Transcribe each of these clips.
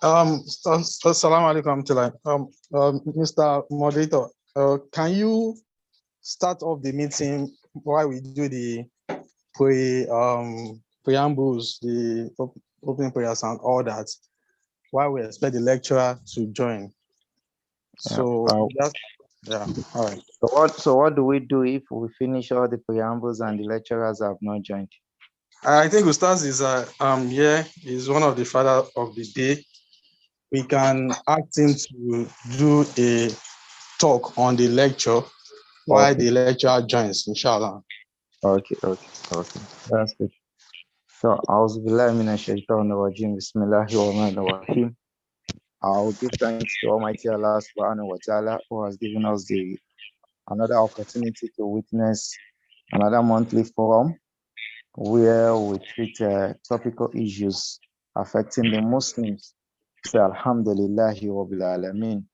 Assalamu alaikum. Mr. Moderator, can you start off the meeting while we do the preambles, the opening prayers and all that, while we expect the lecturer to join? So, all right. So what do we do if we finish all the preambles and the lecturers have not joined? I think Ustaz is is one of the father of the day. We can ask him to do a talk on the lecture while the lecturer joins, inshallah. Okay. That's good. So, A'udhu billahi minash shaitanir rajim. Bismillahir rahmanir rahim. I'll give thanks to Almighty Allah subhanahu wa ta'ala, who has given us another opportunity to witness another monthly forum where we treat topical issues affecting the Muslims. Say Alhamdulillahi Rabbil Alameen.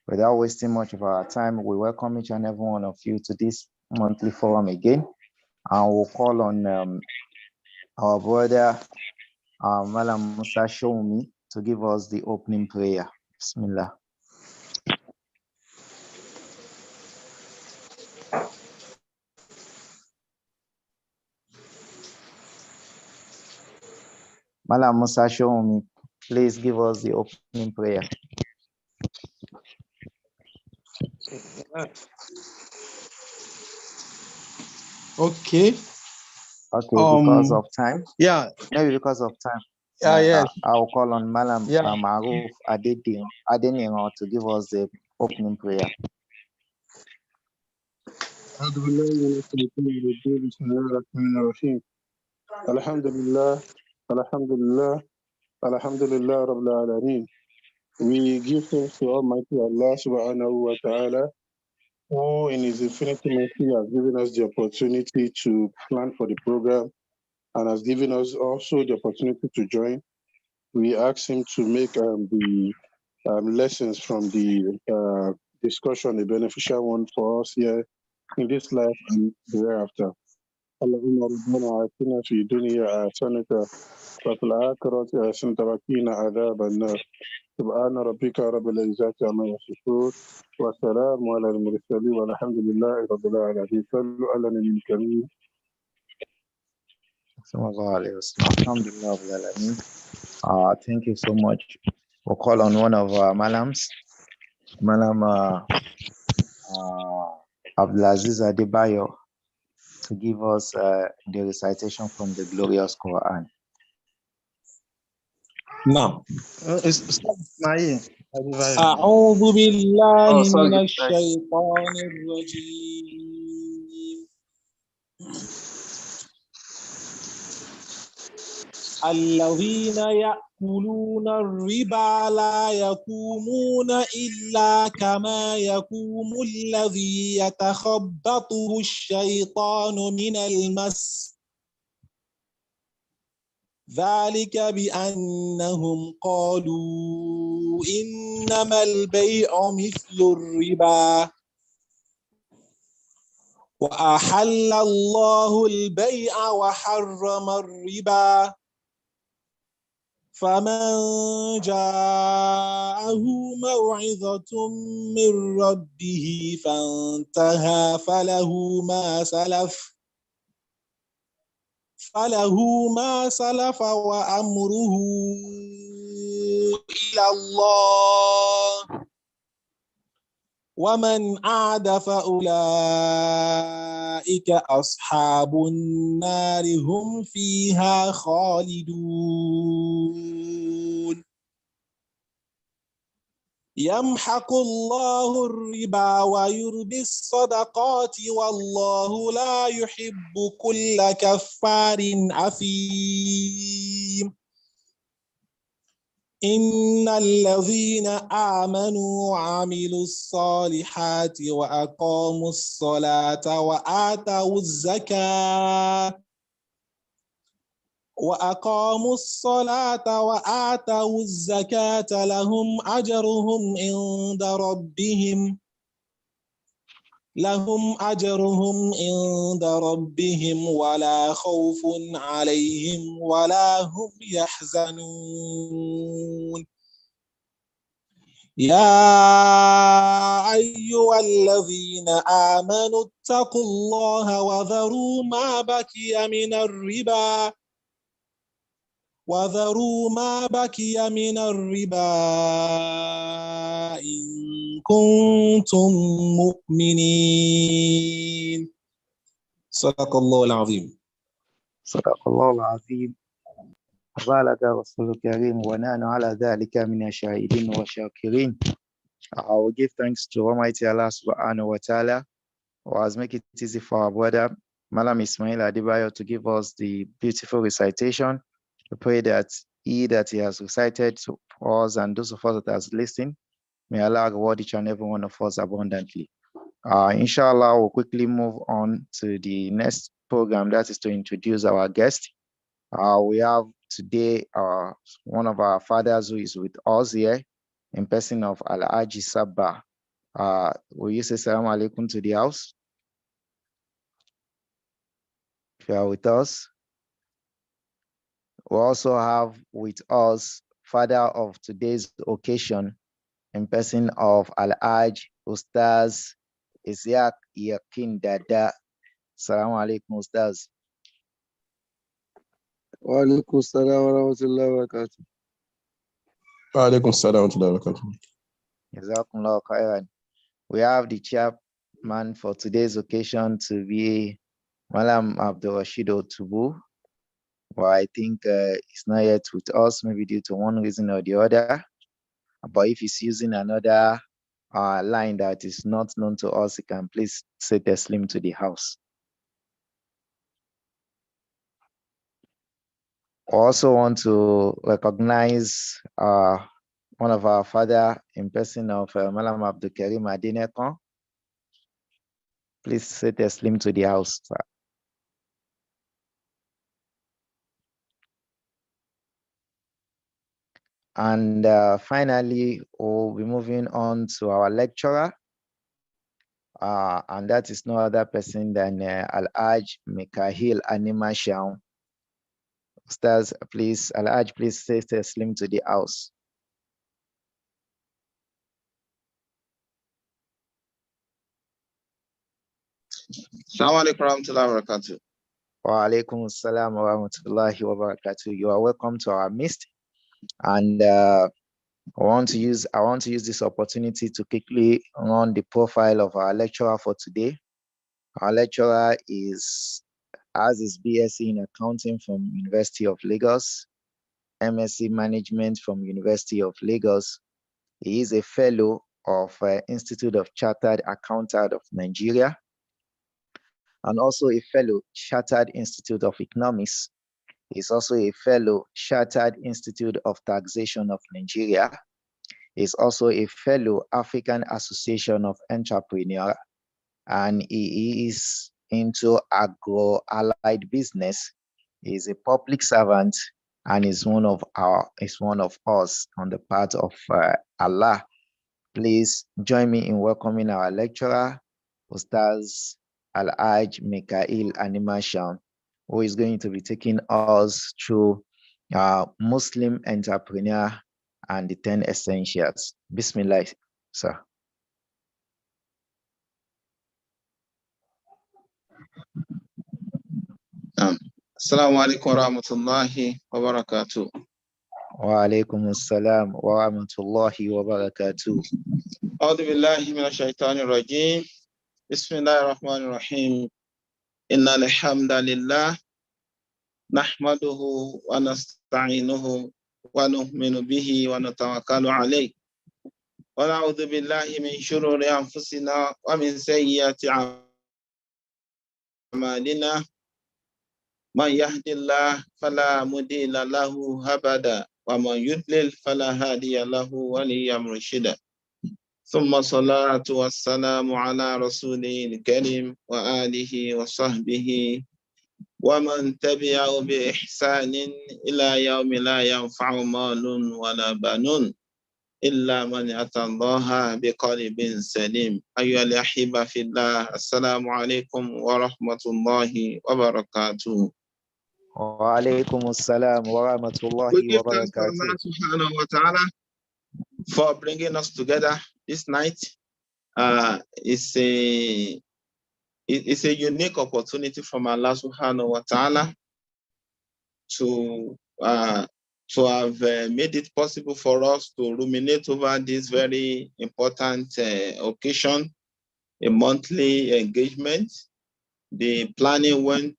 Without wasting much of our time, we welcome each and every one of you to this monthly forum again. And we'll call on our brother Malam Musa Shoumi to give us the opening prayer. Bismillah. Malam Musa Shoumi, please give us the opening prayer. Okay. Because of time? Yeah. Maybe because of time. Yeah. I'll call on Malam Maruf Adeniran to give us the opening prayer. Alhamdulillah, Rabbil Alameen. We give thanks to Almighty Allah subhanahu wa ta'ala, who in His infinite mercy has given us the opportunity to plan for the program and has given us also the opportunity to join. We ask Him to make the lessons from the discussion a beneficial one for us here in this life and thereafter. اللهم ربنا آتنا في الدنيا حسنة وفي الآخرة حسنة وقنا عذاب النار سبحان ربك رب العزة عما يصفون والسلام على المرسلين والحمد لله رب العالمين صلوا على النبي الكريم. Thank you so much. We'll call on one of our Malams, Malam Abdulaziz Adebayo, to give us the recitation from the glorious Quran. نعم. أعوذ بالله من الشيطان الرجيم. الذين يأكلون الربا لا يقومون إلا كما يقوم الذي يتخبطه الشيطان من المس. ذلك بأنهم قالوا إنما البيع مثل الربا وأحل الله البيع وحرم الربا فمن جاءه موعظة من ربه فانتهى فله ما سلف وأمره إلى الله ومن عاد فأولئك أصحاب النار هم فيها خالدون يمحق الله الربا ويربي الصدقات والله لا يحب كل كفار أثيم إن الذين آمنوا وعملوا الصالحات وأقاموا الصلاة وآتوا الزكاة لهم أجرهم عند ربهم لهم أجرهم عند ربهم ولا خوف عليهم ولا هم يحزنون يا أيها الذين آمنوا اتقوا الله وذروا ما بقي من الربا إن كنتم مؤمنين صدق الله العظيم. صدق الله العظيم وبلغ رسول الكريم ونحن على ذلك من الشاهدين والشاكرين. I will give thanks to Almighty Allah subhanahu wa ta'ala who has made it easy for our brother Malam Ismail Adebayo to give us the beautiful recitation. We pray that he has recited for us and those of us that has listened, may Allah reward each and every one of us abundantly. Inshallah, we'll quickly move on to the next program, that is to introduce our guest. We have today one of our fathers who is with us here in person of Al-Haji Sabah. Will you say salam alaikum to the house? If you are with us. We also have with us father of today's occasion in person of Al-Haj Ustaz Isiaq Yakin Dada. Salam alaikum, Ustaz. Wa alaikum salam wa rahmatullahi wa barakatuh. Wa alaikum salam wa rahmatullahi wa barakatuh. Jazakumullah khairan. We have the chairman for today's occasion to be Malam Abdul Rashid Otubu. Well, I think it's not yet with us, maybe due to one reason or the other. But if he's using another line that is not known to us, he can please say Taslim to the house. I also want to recognize one of our father in person of Malam Abdul Karim Adinekon. Please say Taslim to the house, sir. And finally, we'll be moving on to our lecturer. And that is no other person than Al-Haj Mikhail Animashaun. Ustaz, please, Al-Haj, please say Taslim to the house. Assalamu alaikum warahmatullahi wabarakatuh. Wa alaikum assalam wa rahmatullahi wa barakatuh. You are welcome to our midst. And I want to use this opportunity to quickly run the profile of our lecturer for today. Our lecturer has his BSc in accounting from University of Lagos, MSc management from University of Lagos. He is a fellow of Institute of Chartered Accountants of Nigeria, and also a fellow Chartered Institute of Economics. He's also a fellow Chartered Institute of Taxation of Nigeria. He's also a fellow African Association of Entrepreneurs, and he is into agro-allied business. He's a public servant and is one of us on the part of Allah. Please join me in welcoming our lecturer, Ustaz Al-Haj Mikhail Animashaun, who is going to be taking us through Muslim entrepreneur and the 10 essentials. Bismillah, sir. Assalamu alaikum warahmatullahi wabarakatuh. Wa alaikum assalam wa rahmatullahi wa barakatuh. A'udhu billahi minash shaitanir rajim. Bismillahir rahmanir rahim. Innal hamdalillah nahmaduhu wa nasta'inuhu wa nu'minu bihi wa natawakkalu alayhi. Wa na'udhu billahi min shururi anfusina wa min sayyiati a'malina. Man yahdillah fala mudilla lahu abada wa man yudlil fala hadiya lahu waliyyan murshida. Thumma salatu wassalamu ala rasulil karim wa alihi wa sahbihi wa man tabi'ahu bi ihsanin ila yawmi la yanfa'u malun wala banun إلا من أتى الله بقلب سليم. أيها الأحبة في الله، السلام عليكم ورحمة الله وبركاته. وعليكم السلام ورحمة الله We give thanks to وبركاته. Allah subhanahu wa ta'ala for bringing us together this night. It's a unique opportunity from Allah subhanahu wa ta'ala to have made it possible for us to ruminate over this very important occasion, a monthly engagement. The planning went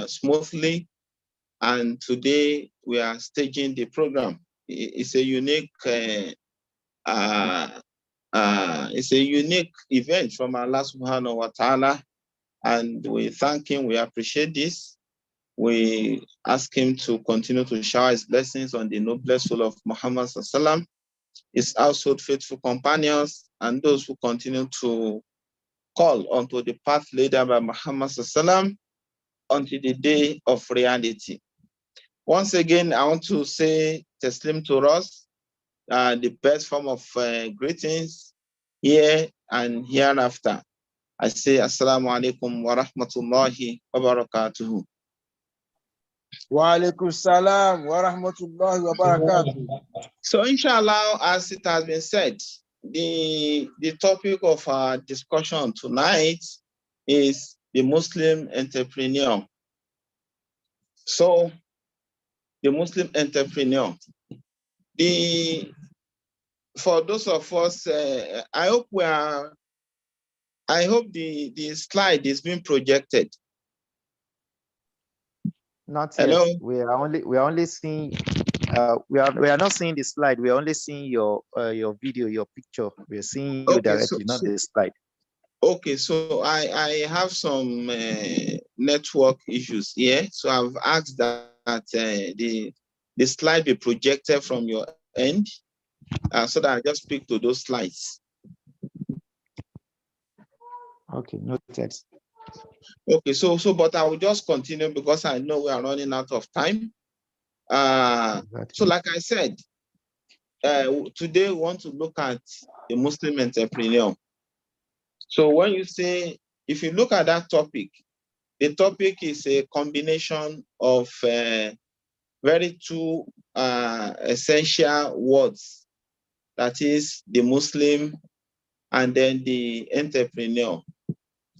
smoothly, and today we are staging the program. It's a unique event from Allah subhanahu wa ta'ala, and we thank him. We appreciate this. We ask him to continue to shower his blessings on the noblest soul of Muhammad sallallahu, his household faithful companions, and those who continue to call onto the path laid by Muhammad sallallahu until the day of reality. Once again, I want to say Taslim to us, the best form of greetings here and hereafter. I say Assalamu alaikum wa rahmatullahi wa barakatuhu. Wa alaikum salam wa rahmatullahi wa barakatuh. So inshallah, as it has been said, the topic of our discussion tonight is the Muslim entrepreneur. So the Muslim entrepreneur. For those of us, I hope the slide is being projected. Not yet. Hello? We are only seeing. We are not seeing the slide. We are only seeing your video, your picture. We are seeing you directly, not the slide. Okay, so I have some network issues here. So I've asked that the slide be projected from your end, so that I just speak to those slides. Okay, noted. Okay, so but I will just continue because I know we are running out of time. So like I said, today we want to look at the Muslim entrepreneur. So when you say, if you look at that topic, the topic is a combination of very two essential words. That is the Muslim and then the entrepreneur.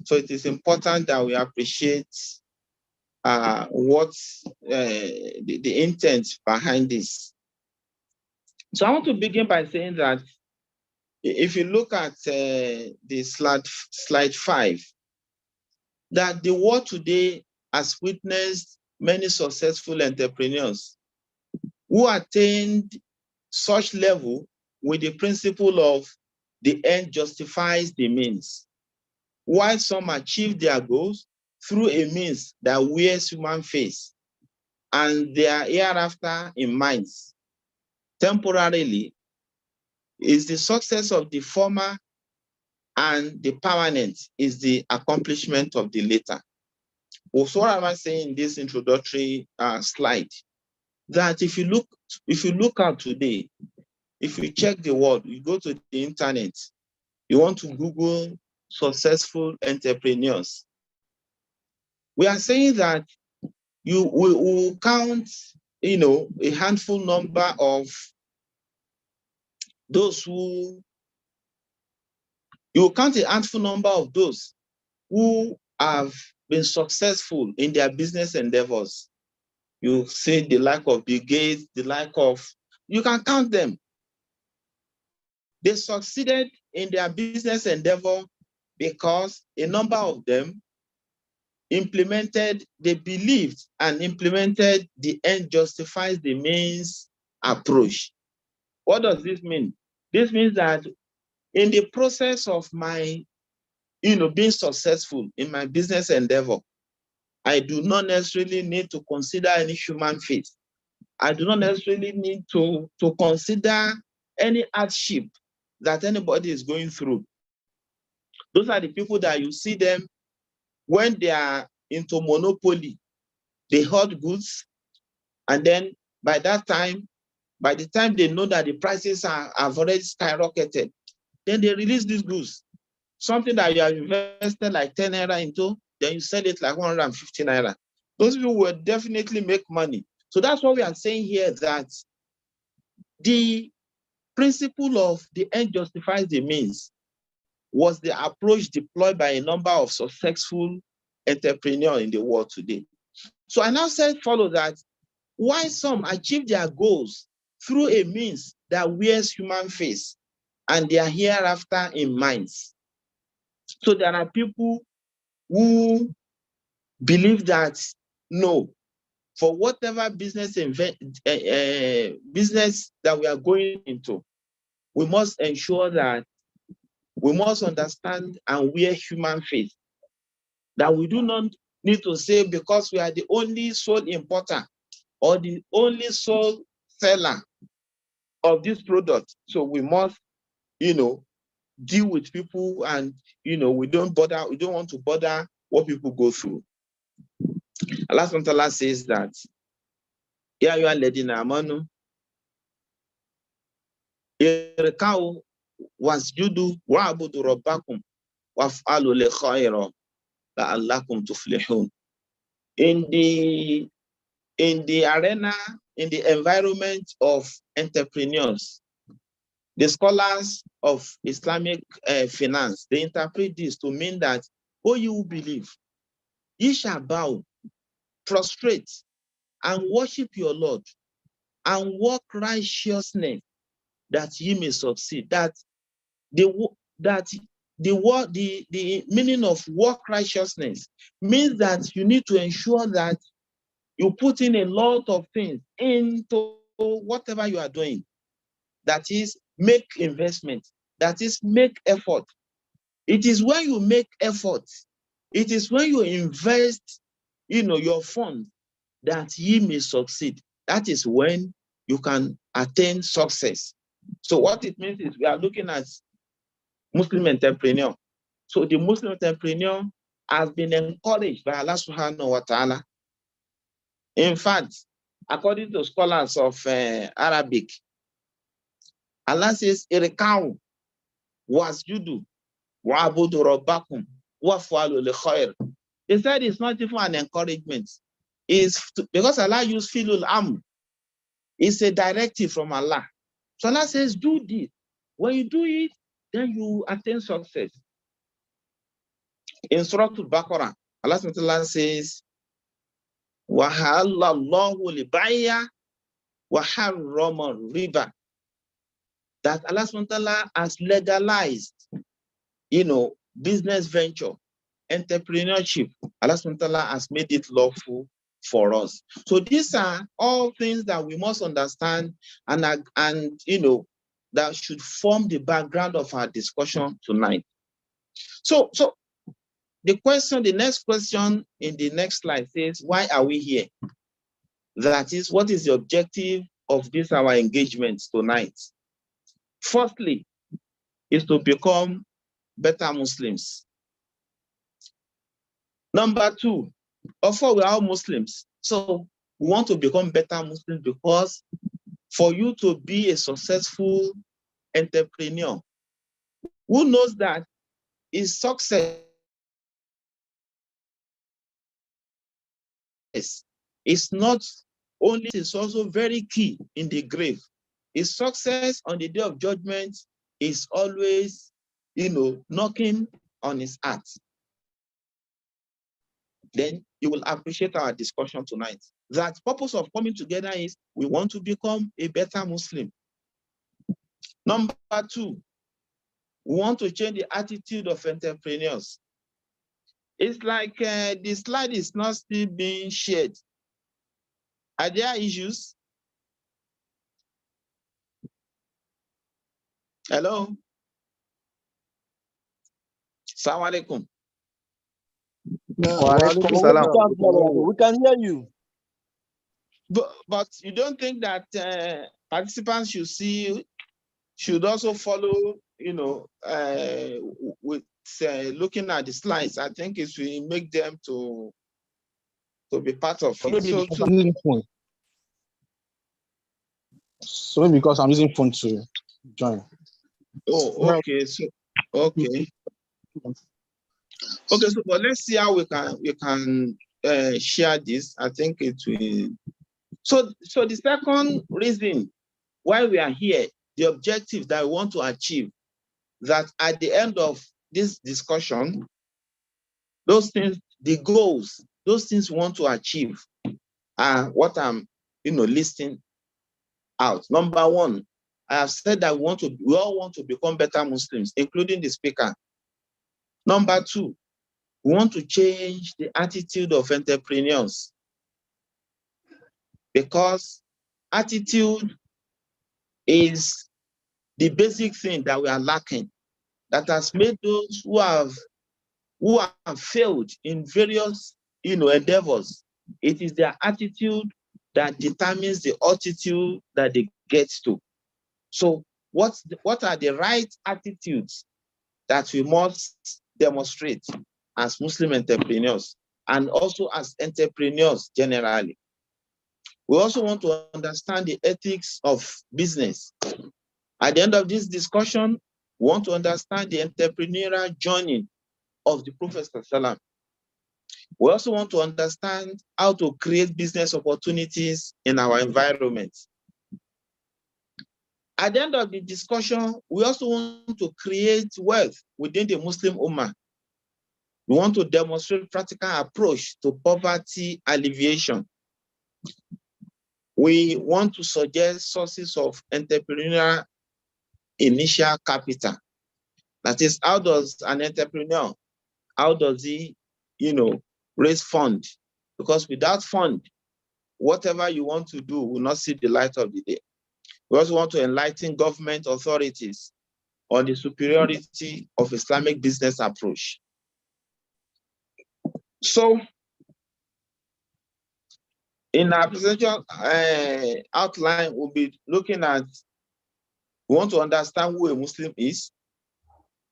So it is important that we appreciate what the intent behind this. So I want to begin by saying that if you look at the slide 5, that the world today has witnessed many successful entrepreneurs who attained such level with the principle of the end justifies the means, while some achieve their goals through a means that wears human face, and they are hereafter in minds. Temporarily, is the success of the former, and the permanent is the accomplishment of the later. So what am I saying in this introductory slide? That if you look out today, if you check the world, you go to the internet, you want to Google successful entrepreneurs. We are saying that we will count, a handful number of those who have been successful in their business endeavors. You see the like of Bill Gates, you can count them. They succeeded in their business endeavor because a number of them they believed and implemented the end justifies the means approach. What does this mean? This means that in the process of my, being successful in my business endeavor, I do not necessarily need to consider any human fate. I do not necessarily need to consider any hardship that anybody is going through. Those are the people that you see them when they are into monopoly, they hoard goods, and then by that time, By the time they know that the prices have already skyrocketed, then they release these goods. Something that you have invested like 10 naira into, then you sell it like 150 naira. Those people will definitely make money. So that's what we are saying here, that the principle of the end justifies the means was the approach deployed by a number of successful entrepreneurs in the world today. So I now said follow that why some achieve their goals through a means that wears human face and they are hereafter in minds. So there are people who believe that no, for whatever business business that we are going into, we must ensure that we must understand and wear human face. That we do not need to say because we are the only sole importer or the only sole seller of this product, so we must, deal with people, and we don't want to bother what people go through. Allah subhanahu wa ta'ala says that Ya ayyuhal ladina amanu irka'u wasjudu wa'budu rabbakum waf'alu lil khayra la'allakum tuflihun. In the arena, in the environment of entrepreneurs, the scholars of Islamic finance, they interpret this to mean that, oh, you will believe, ye shall bow, prostrate, and worship your Lord, and work righteousness, that ye may succeed. That the meaning of work righteousness means that you need to ensure that you put in a lot of things into whatever you are doing. That is, make investment. That is, make effort. It is when you make effort, it is when you invest, your funds, that ye may succeed. That is when you can attain success. So what it means is we are looking at Muslim entrepreneur. So the Muslim entrepreneur has been encouraged by Allah subhanahu wa ta'ala. In fact, according to scholars of Arabic, Allah says, Irka'u wasjudu wa'budu rabbakum waf'alu lil khair. He said it's not even an encouragement. Because Allah used filul amr. It's a directive from Allah. So Allah says, do this. When you do it, then you attain success. In Surah Al-Baqarah, Allah says, وَحَلَّ اللَّهُ لِبَيْعَ وَحَرَّمَ الرِّبَى. That Allah has legalized, business venture, entrepreneurship. Allah has made it lawful for us. So these are all things that we must understand and that should form the background of our discussion tonight. So the next question in the next slide says, why are we here? That is, what is the objective of our engagement tonight? Firstly, is to become better Muslims. Number two, also we are all Muslims. So we want to become better Muslims because for you to be a successful entrepreneur, who knows that his success is not only, it's also very key in the grave. His success on the day of judgment is always, knocking on his heart. Then you will appreciate our discussion tonight. That purpose of coming together is we want to become a better Muslim. Number two, we want to change the attitude of entrepreneurs. It's like the slide is not still being shared. Are there issues? Hello? Assalamu alaikum. We can hear you. But you don't think that participants should also follow, with looking at the slides? I think it will make them to be part of it. So maybe because I'm using phone to join. Oh, okay. So okay. Okay, so but let's see how we can share this. I think it will. So the second reason why we are here, the objective that we want to achieve, that at the end of this discussion, those things, the goals, those things we want to achieve are what I'm listing out. Number one, I have said that we all want to become better Muslims, including the speaker. Number two, we want to change the attitude of entrepreneurs, because attitude is the basic thing that we are lacking, that has made those who have failed in various endeavors. It is their attitude that determines the altitude that they get to. So what are the right attitudes that we must demonstrate as Muslim entrepreneurs and also as entrepreneurs generally? We also want to understand the ethics of business. At the end of this discussion, we want to understand the entrepreneurial journey of the Prophet ﷺ. We also want to understand how to create business opportunities in our environment. At the end of the discussion, we also want to create wealth within the Muslim Ummah. We want to demonstrate practical approach to poverty alleviation. We want to suggest sources of entrepreneurial initial capital. That is, how does an entrepreneur, how does he, raise fund? Because without fund, whatever you want to do will not see the light of the day. We also want to enlighten government authorities on the superiority of Islamic business approach. So, in our presentation outline, we'll be looking at, we want to understand who a Muslim is,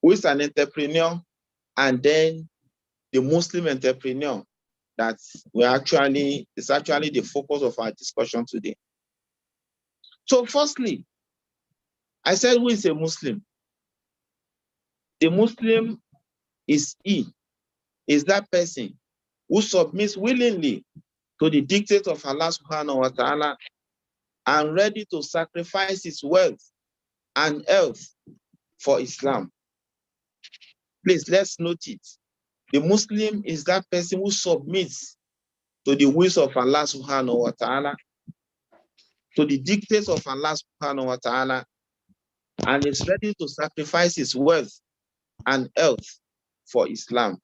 who is an entrepreneur, and then the Muslim entrepreneur that is actually the focus of our discussion today. So firstly, I said, who is a Muslim? The Muslim is that person who submits willingly to the dictates of Allah subhanahu wa ta'ala and ready to sacrifice his wealth and health for Islam. Please, let's note it. The Muslim is that person who submits to the wills of Allah subhanahu wa ta'ala, to the dictates of Allah subhanahu wa ta'ala, and is ready to sacrifice his wealth and health for Islam.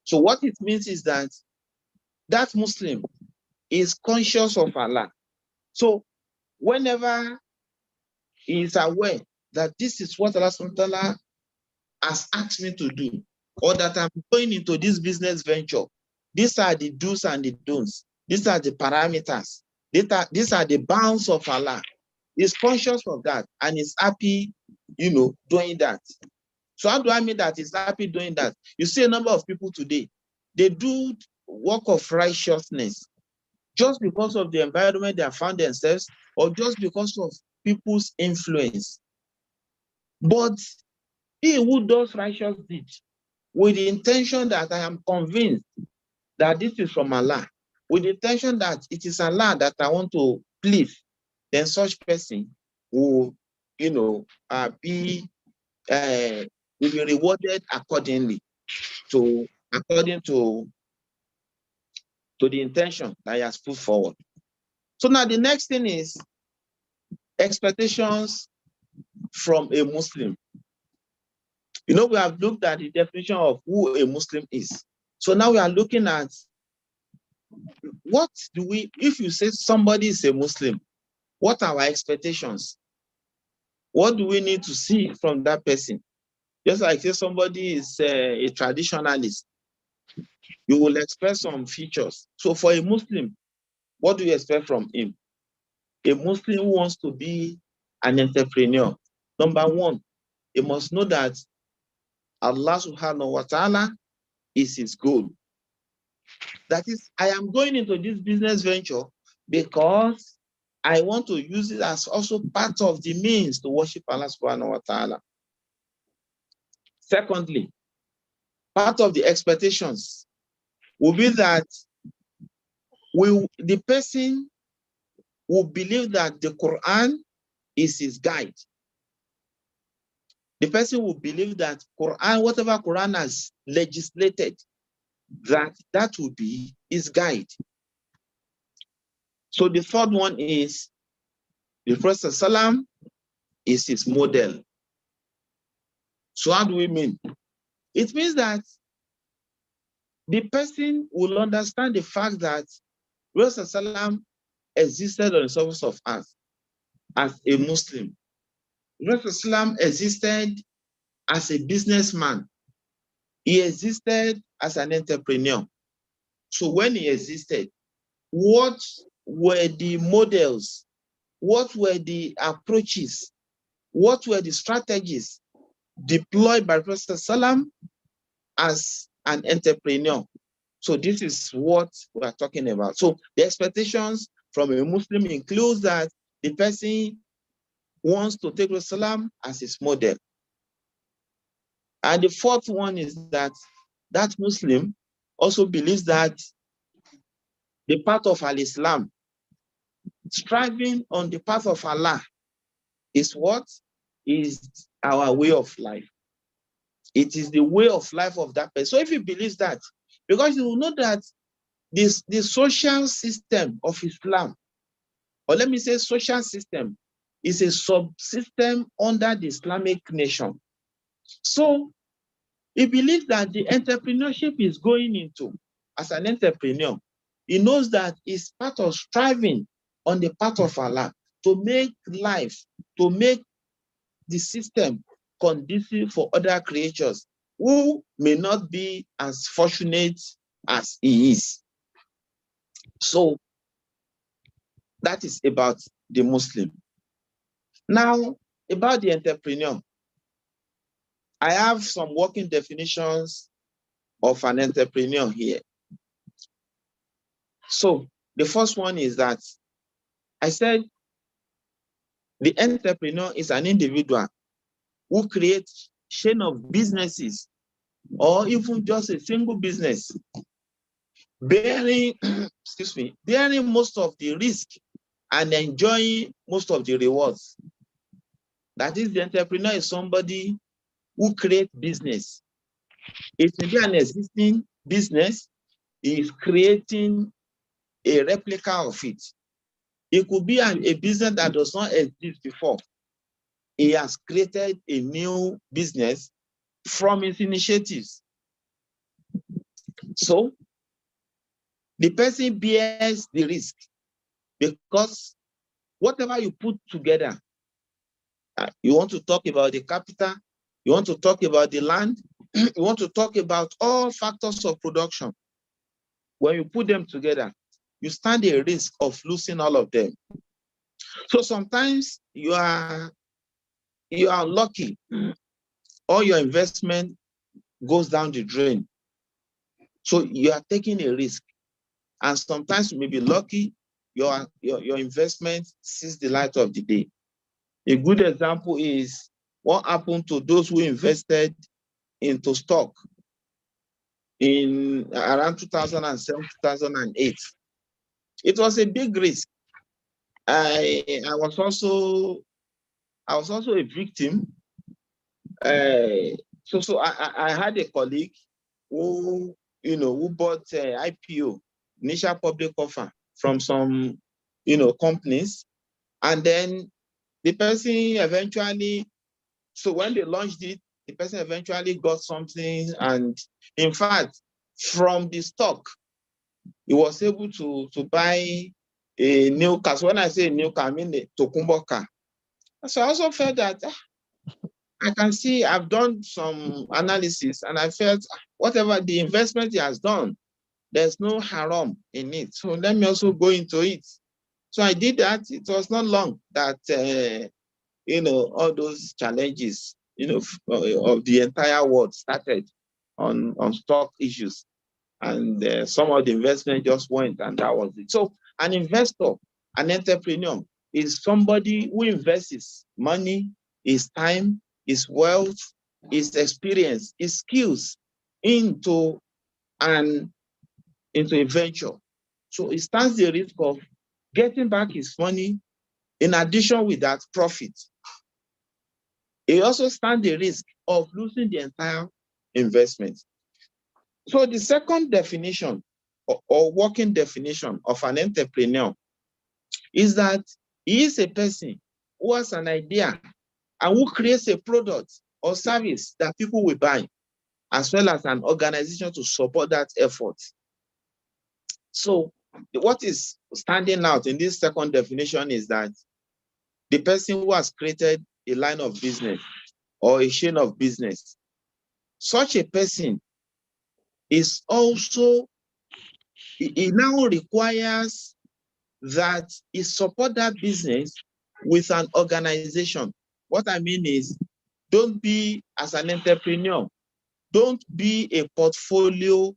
So what it means is that that Muslim is conscious of Allah. So whenever he is aware that this is what Allah subhanahu wa ta'ala has asked me to do, or that I'm going into this business venture, these are the do's and the don'ts. These are the parameters. These are the bounds of Allah. He's conscious of that and is happy, doing that. So how do I mean that he's happy doing that? You see a number of people today, they do work of righteousness just because of the environment they have found themselves, or just because of people's influence. But he who does righteous deeds with the intention that I am convinced that this is from Allah, with the intention that it is Allah that I want to please, then such person will, will be rewarded according to the intention that he has put forward. So now the next thing is expectations from a Muslim. We have looked at the definition of who a Muslim is. So now we are looking at if you say somebody is a Muslim, what are our expectations? What do we need to see from that person? Just like say somebody is a traditionalist, you will expect some features. So for a Muslim, what do you expect from him? A Muslim who wants to be an entrepreneur, number one, he must know that Allah subhanahu wa ta'ala is his goal. That is, I am going into this business venture because I want to use it as also part of the means to worship Allah subhanahu wa ta'ala. Secondly, part of the expectations will be that the person will believe that the Quran is his guide. The person will believe that Quran, whatever Quran has legislated, that will be his guide. So the third one is the Prophet Sallam is his model. So how do we mean? It means that the person will understand the fact that Prophet Sallam existed on the surface of earth as a Muslim. Prophet Sallam existed as a businessman. He existed as an entrepreneur. So when he existed, what were the models? What were the approaches? What were the strategies deployed by Prophet Sallam as an entrepreneur? So this is what we are talking about. So the expectations from a Muslim includes that the person wants to take Prophet Sallam as his model. And the fourth one is that that Muslim also believes that the path of Al-Islam, striving on the path of Allah, is what is our way of life. It is the way of life of that person. So if he believes that, because you will know that the social system of Islam, or let me say social system, is a subsystem under the Islamic nation. So he believes that the entrepreneurship is going into, as an entrepreneur, he knows that it's part of striving on the path of Allah to make life, to make the system conducive for other creatures who may not be as fortunate as he is. So that is about the Muslim. Now, about the entrepreneur, I have some working definitions of an entrepreneur here. So the first one is that I said the entrepreneur is an individual who creates a chain of businesses or even just a single business, bearing, bearing most of the risk and enjoying most of the rewards. That is, the entrepreneur is somebody who creates business. It may be an existing business, he is creating a replica of it. It could be a business that does not exist before. He has created a new business from his initiatives. So the person bears the risk because whatever you put together, you want to talk about the capital, you want to talk about the land, you want to talk about all factors of production. When you put them together, you stand a risk of losing all of them. So sometimes you are lucky, all your investment goes down the drain. So you are taking a risk. And sometimes you may be lucky, your investment sees the light of the day. A good example is what happened to those who invested into stock in around 2007, 2008. It was a big risk. I was also a victim. So I had a colleague who bought IPO, initial public offer, from some companies, and then the person eventually, so when they launched it, the person eventually got something, and in fact, from the stock, he was able to buy a new car. So when I say a new car, I mean the Tokumbo car. So I also felt that I can see, I've done some analysis, and I felt whatever the investment he has done, there's no haram in it. So let me also go into it. So I did that. It was not long that, all those challenges, of the entire world started on stock issues. And some of the investment just went, and that was it. So an investor, an entrepreneur, is somebody who invests his money, his time, his wealth, his experience, his skills into a venture. So he stands the risk of getting back his money in addition with that profit. He also stands the risk of losing the entire investment. So the second definition or working definition of an entrepreneur is that he is a person who has an idea and who creates a product or service that people will buy, as well as an organization to support that effort. So what is standing out in this second definition is that the person who has created a line of business or a chain of business, such a person is also, it now requires that he support that business with an organization. What I mean is, don't be, as an entrepreneur, don't be a portfolio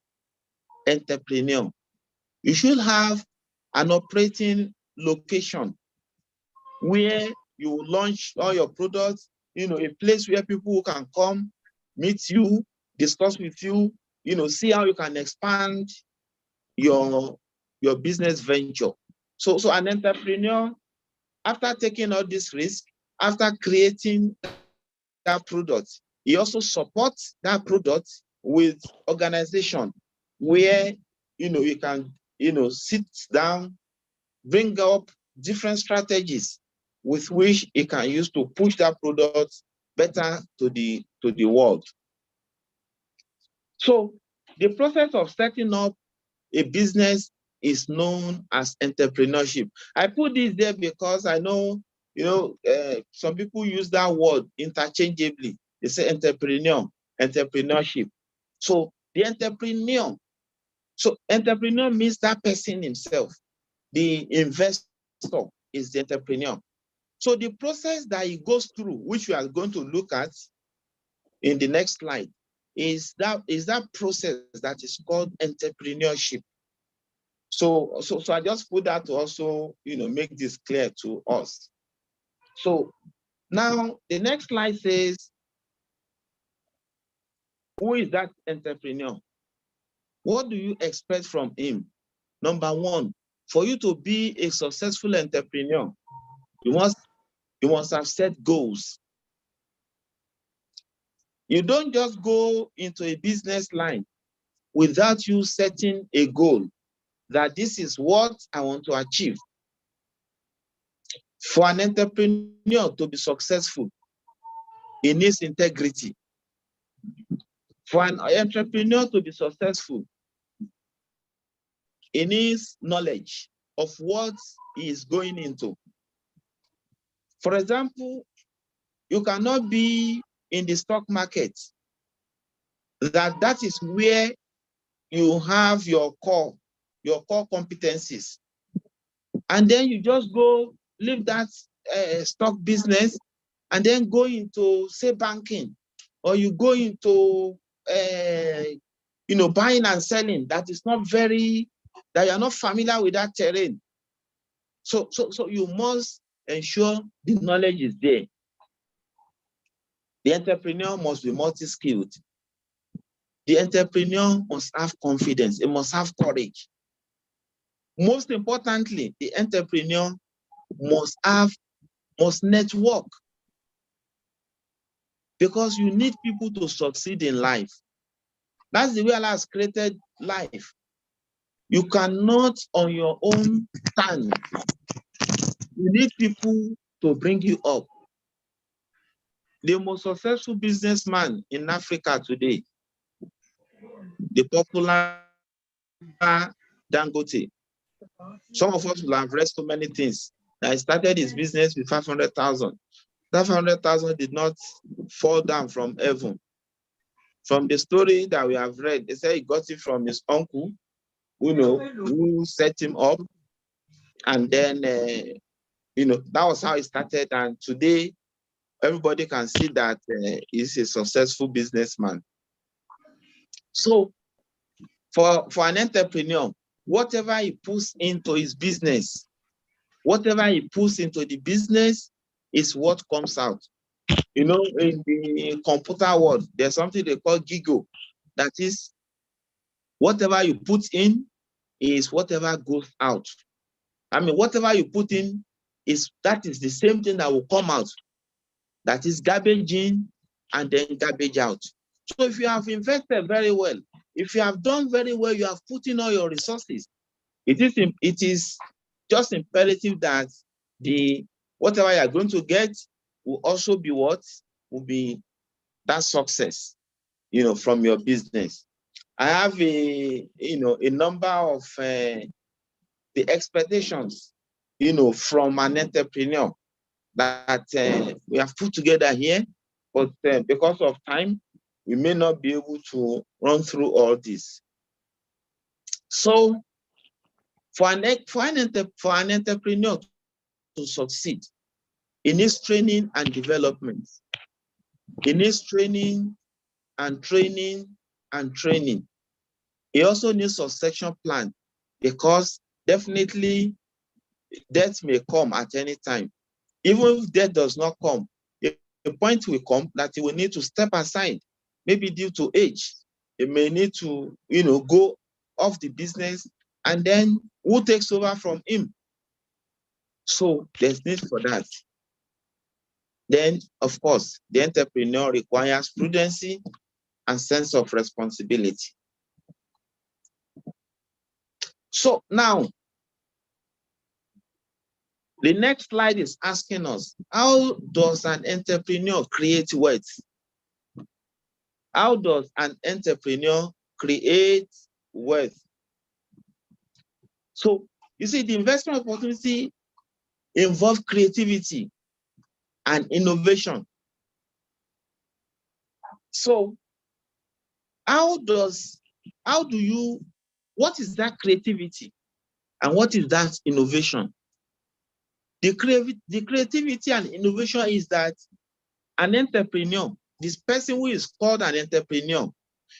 entrepreneur. You should have an operating location where you launch all your products, a place where people can come, meet you, discuss with you, see how you can expand your business venture. So an entrepreneur, after taking all this risk, after creating that product, he also supports that product with organization where you can sit down, bring up different strategies with which he can use to push that product better to the world. So the process of setting up a business is known as entrepreneurship. I put this there because I know, some people use that word interchangeably. They say entrepreneur, entrepreneurship. So the entrepreneur, entrepreneur means that person himself. The investor is the entrepreneur. So the process that he goes through, which we are going to look at in the next slide, is that process that is called entrepreneurship. So I just put that to also, make this clear to us. So now the next slide says, who is that entrepreneur? What do you expect from him? Number one, for you to be a successful entrepreneur, you must have set goals. You don't just go into a business line without you setting a goal that this is what I want to achieve. For an entrepreneur to be successful, he needs integrity. For an entrepreneur to be successful, he needs knowledge of what he is going into. For example, you cannot be in the stock market that is where you have your core competencies, and then you just go leave that stock business and then go into, say, banking, or you go into buying and selling that you're not familiar with that terrain. So you must ensure the knowledge is there. The entrepreneur must be multi-skilled. The entrepreneur must have confidence. It must have courage. Most importantly, the entrepreneur must network, because you need people to succeed in life. That's the way Allah has created life. You cannot on your own stand. You need people to bring you up. The most successful businessman in Africa today, the popular Dangote. Some of us will have read so many things. That he started his business with 500,000. That 500,000 did not fall down from heaven. From the story that we have read, they say he got it from his uncle, who set him up. And then, that was how he started. And today, everybody can see that he's a successful businessman. So for an entrepreneur, whatever he puts into his business whatever he puts into the business is what comes out. You know, in the computer world, there's something they call GIGO. That is, whatever you put in is whatever goes out. I mean, whatever you put in that is the same thing that will come out. That is garbage in and then garbage out. So if you have invested very well, if you have done very well, you have put in all your resources, it is just imperative that whatever you are going to get will also be what will be that success, you know, from your business. I have a number of the expectations, you know, from an entrepreneur that we have put together here, but because of time, we may not be able to run through all this. So for an entrepreneur to succeed, it needs training and development. It needs training and training and training. It also needs a succession plan, because definitely death may come at any time. Even if death does not come, a point will come that he will need to step aside, maybe due to age. It may need to, you know, go off the business, and then who takes over from him? So there's need for that. Then, of course, the entrepreneur requires prudency and sense of responsibility. So now, the next slide is asking us, how does an entrepreneur create wealth? How does an entrepreneur create wealth? So, you see, the investment opportunity involves creativity and innovation. So, what is that creativity and what is that innovation? The creativity and innovation is that an entrepreneur, this person who is called an entrepreneur,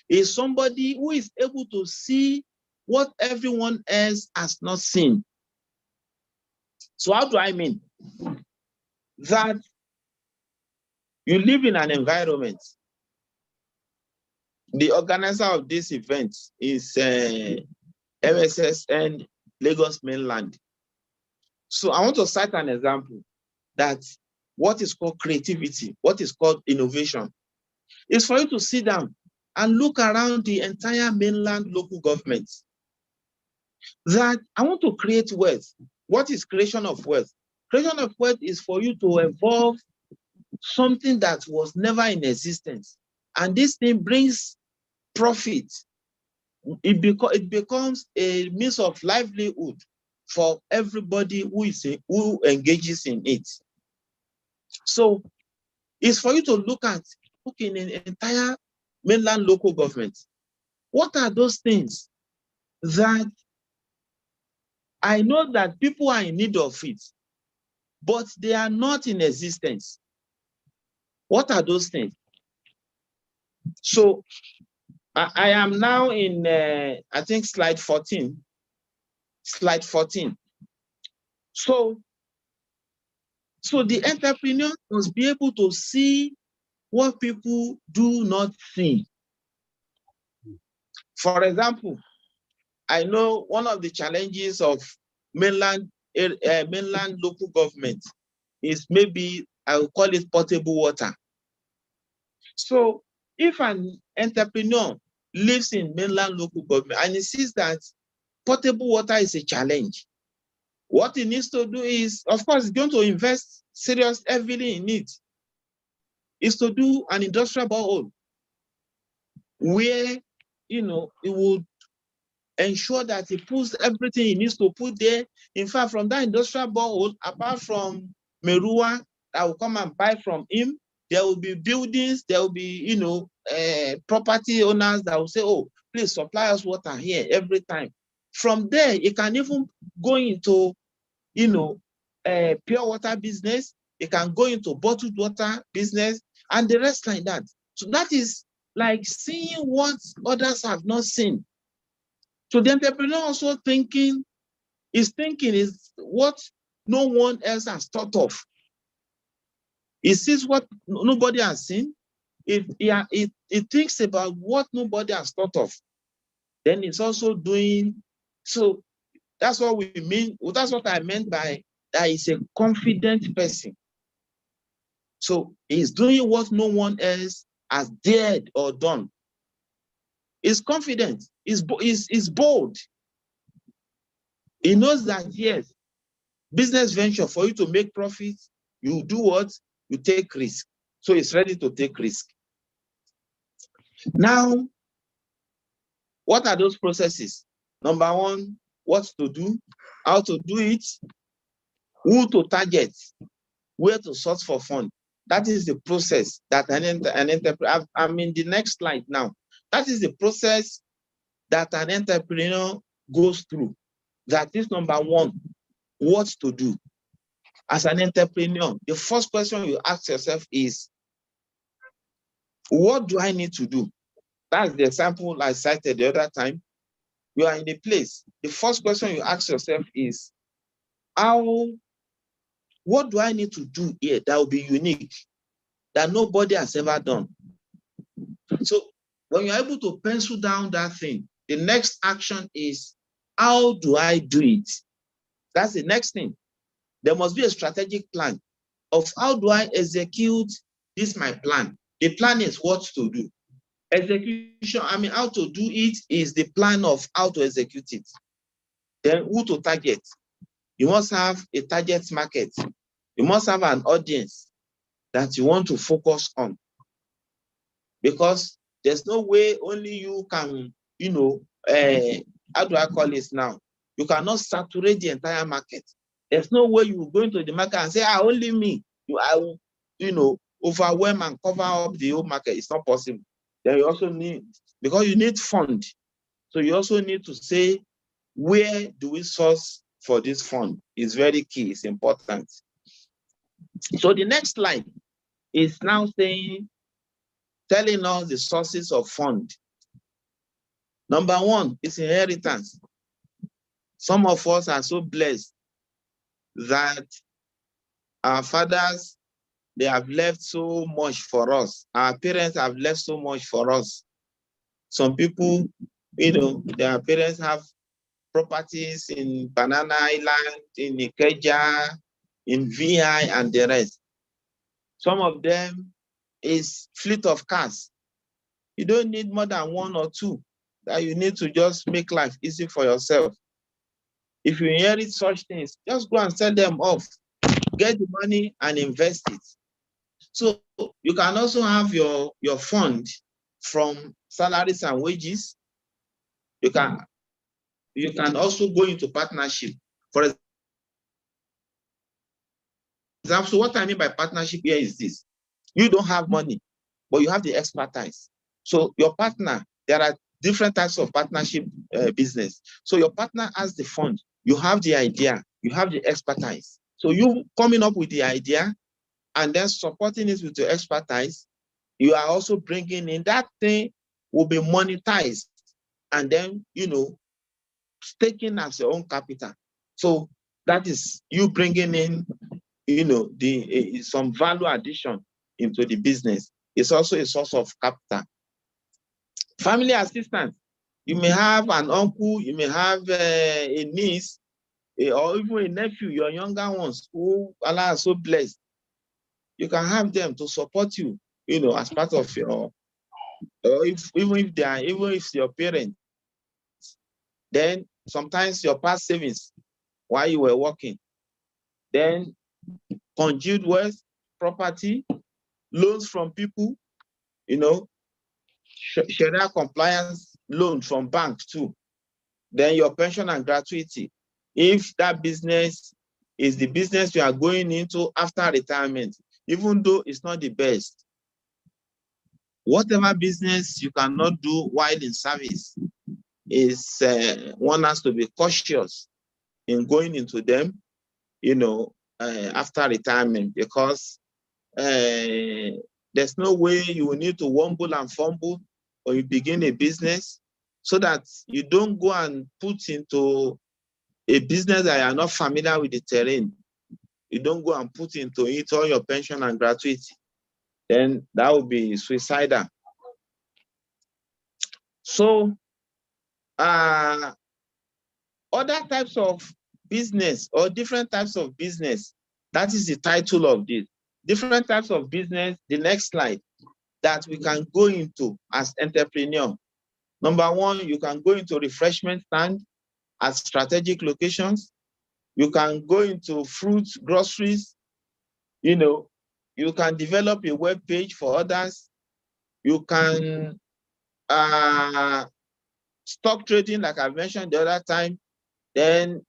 is somebody who is able to see what everyone else has not seen. So how do I mean? That you live in an environment. The organizer of this event is MSSN Lagos Mainland. So I want to cite an example that what is called creativity, what is called innovation, is for you to sit down and look around the entire mainland local government. That I want to create wealth. What is creation of wealth? Creation of wealth is for you to evolve something that was never in existence. And this thing brings profit. It becomes a means of livelihood for everybody who engages in it. So it's for you to look in an entire mainland local government. What are those things that I know that people are in need of it, but they are not in existence? What are those things? So I am now in, I think, slide 14. Slide 14. So the entrepreneur must be able to see what people do not see. For example, I know one of the challenges of mainland local government is, maybe I will call it, potable water. So if an entrepreneur lives in mainland local government and he sees that potable water is a challenge, what he needs to do is, of course, he's going to invest heavily in it, is to do an industrial borehole where, you know, it would ensure that he puts everything he needs to put there. In fact, from that industrial borehole, apart from Merua that will come and buy from him, there will be buildings, there will be, you know, property owners that will say, oh, please supply us water here every time. From there, it can even go into, you know, pure water business. It can go into bottled water business and the rest like that. So that is like seeing what others have not seen. So the entrepreneur also is thinking is what no one else has thought of. He sees what nobody has seen. It thinks about what nobody has thought of. Then it's also doing, so that's what we mean. That's what I meant by that is a confident person. So he's doing what no one else has dared or done. He's confident, he's bold. He knows that, yes, business venture, for you to make profits, you do what? You take risk. So he's ready to take risk. Now, what are those processes? Number one, what to do, how to do it, who to target, where to source for funds. That is the process that an entrepreneur, I'm in the next slide now. That is the process that an entrepreneur goes through. That is number one, what to do. As an entrepreneur, the first question you ask yourself is, what do I need to do? That's the example I cited the other time. You are in a place. The first question you ask yourself is, what do I need to do here that will be unique, that nobody has ever done? So when you're able to pencil down that thing, the next action is, how do I do it? That's the next thing. There must be a strategic plan of how do I execute this, my plan. The plan is what to do. Execution, how to do it is the plan of how to execute it. Then who to target. You must have a target market. You must have an audience that you want to focus on. Because there's no way only you can, how do I call this now? You cannot saturate the entire market. There's no way you go into the market and say, only me. I will, overwhelm and cover up the whole market. It's not possible. Then you also need, because you need fund. So you also need to say, where do we source for this fund? It's very key, it's important. So the next slide is now telling us the sources of fund. Number one is inheritance. Some of us are so blessed that our fathers, they have left so much for us. Our parents have left so much for us. Some people, their parents have properties in Banana Island, in Ikeja, in VI, and the rest. Some of them is fleet of cars. You don't need more than one or two that you need to just make life easy for yourself. If you inherit such things, just go and sell them off, get the money and invest it. So you can also have your fund from salaries and wages. You can also go into partnership. For example, so what I mean by partnership here is this. You don't have money, but you have the expertise. So your partner, there are different types of partnership business. So your partner has the fund, you have the idea, you have the expertise. So you coming up with the idea and then supporting it with your expertise, you are also bringing in that thing will be monetized and then, taken as your own capital. So that is you bringing in, some value addition into the business. It's also a source of capital. Family assistance. You may have an uncle, you may have a niece, or even a nephew, your younger ones who Allah is so blessed. You can have them to support you, as part of your, or even if your parents. Then sometimes your past savings while you were working. Then congealed wealth, property, loans from people, Sharia compliance loan from banks too. Then your pension and gratuity. If that business is the business you are going into after retirement, even though it's not the best, whatever business you cannot do while in service is one has to be cautious in going into them, after retirement, because there's no way you will need to wumble and fumble or you begin a business so that you don't go and put into a business that you are not familiar with the terrain. you don't go and put into it all your pension and gratuity, then that would be suicidal. So other types of business or different types of business, that is the title of this. Different types of business, the next slide, that we can go into as entrepreneur. Number one, you can go into refreshment stand at strategic locations. You can go into fruits, groceries. You can develop a web page for others. You can stock trading, like I mentioned the other time. Then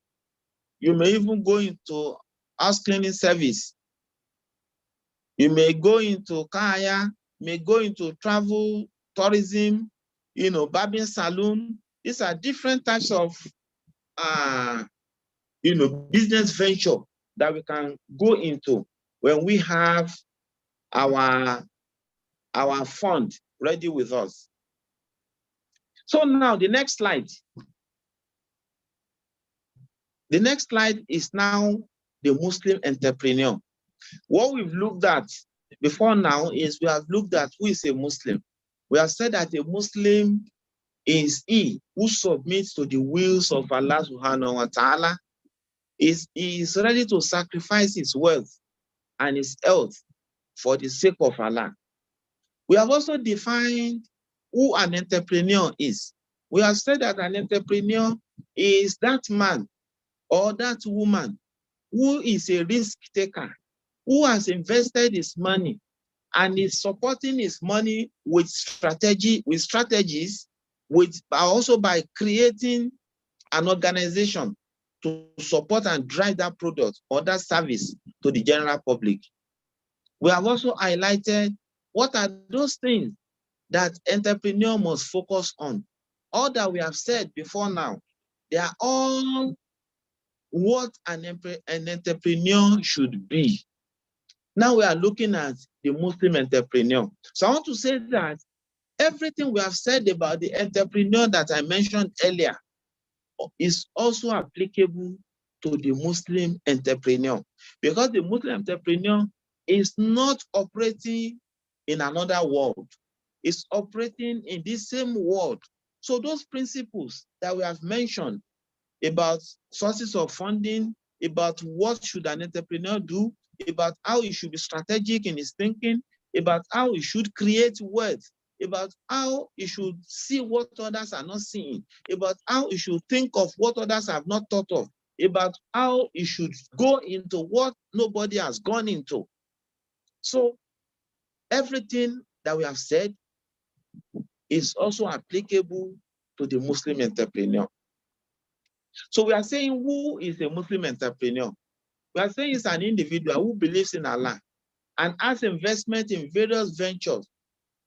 you may even go into house cleaning service. You may go into car hire, may go into travel, tourism, barbing salon. These are different types of business venture that we can go into when we have our fund ready with us. So now the next slide. The next slide is now the Muslim entrepreneur. What we've looked at before now is we have looked at who is a Muslim. We have said that a Muslim is he who submits to the wills of Allah subhanahu wa ta'ala, he is ready to sacrifice his wealth and his health for the sake of Allah. We have also defined who an entrepreneur is. We have said that an entrepreneur is that man or that woman who is a risk taker, who has invested his money and is supporting his money with strategies, also by creating an organization to support and drive that product or that service to the general public. We have also highlighted what are those things that entrepreneur must focus on. All that we have said before now, they are all what an entrepreneur should be. Now we are looking at the Muslim entrepreneur. So I want to say that everything we have said about the entrepreneur that I mentioned earlier is also applicable to the Muslim entrepreneur, because the Muslim entrepreneur is not operating in another world. It's operating in this same world. So those principles that we have mentioned about sources of funding, about what should an entrepreneur do, about how he should be strategic in his thinking, about how he should create wealth, about how he should see what others are not seeing, about how he should think of what others have not thought of, about how he should go into what nobody has gone into. So everything that we have said is also applicable to the Muslim entrepreneur. So we are saying, who is a Muslim entrepreneur? We are saying it's an individual who believes in Allah and has investment in various ventures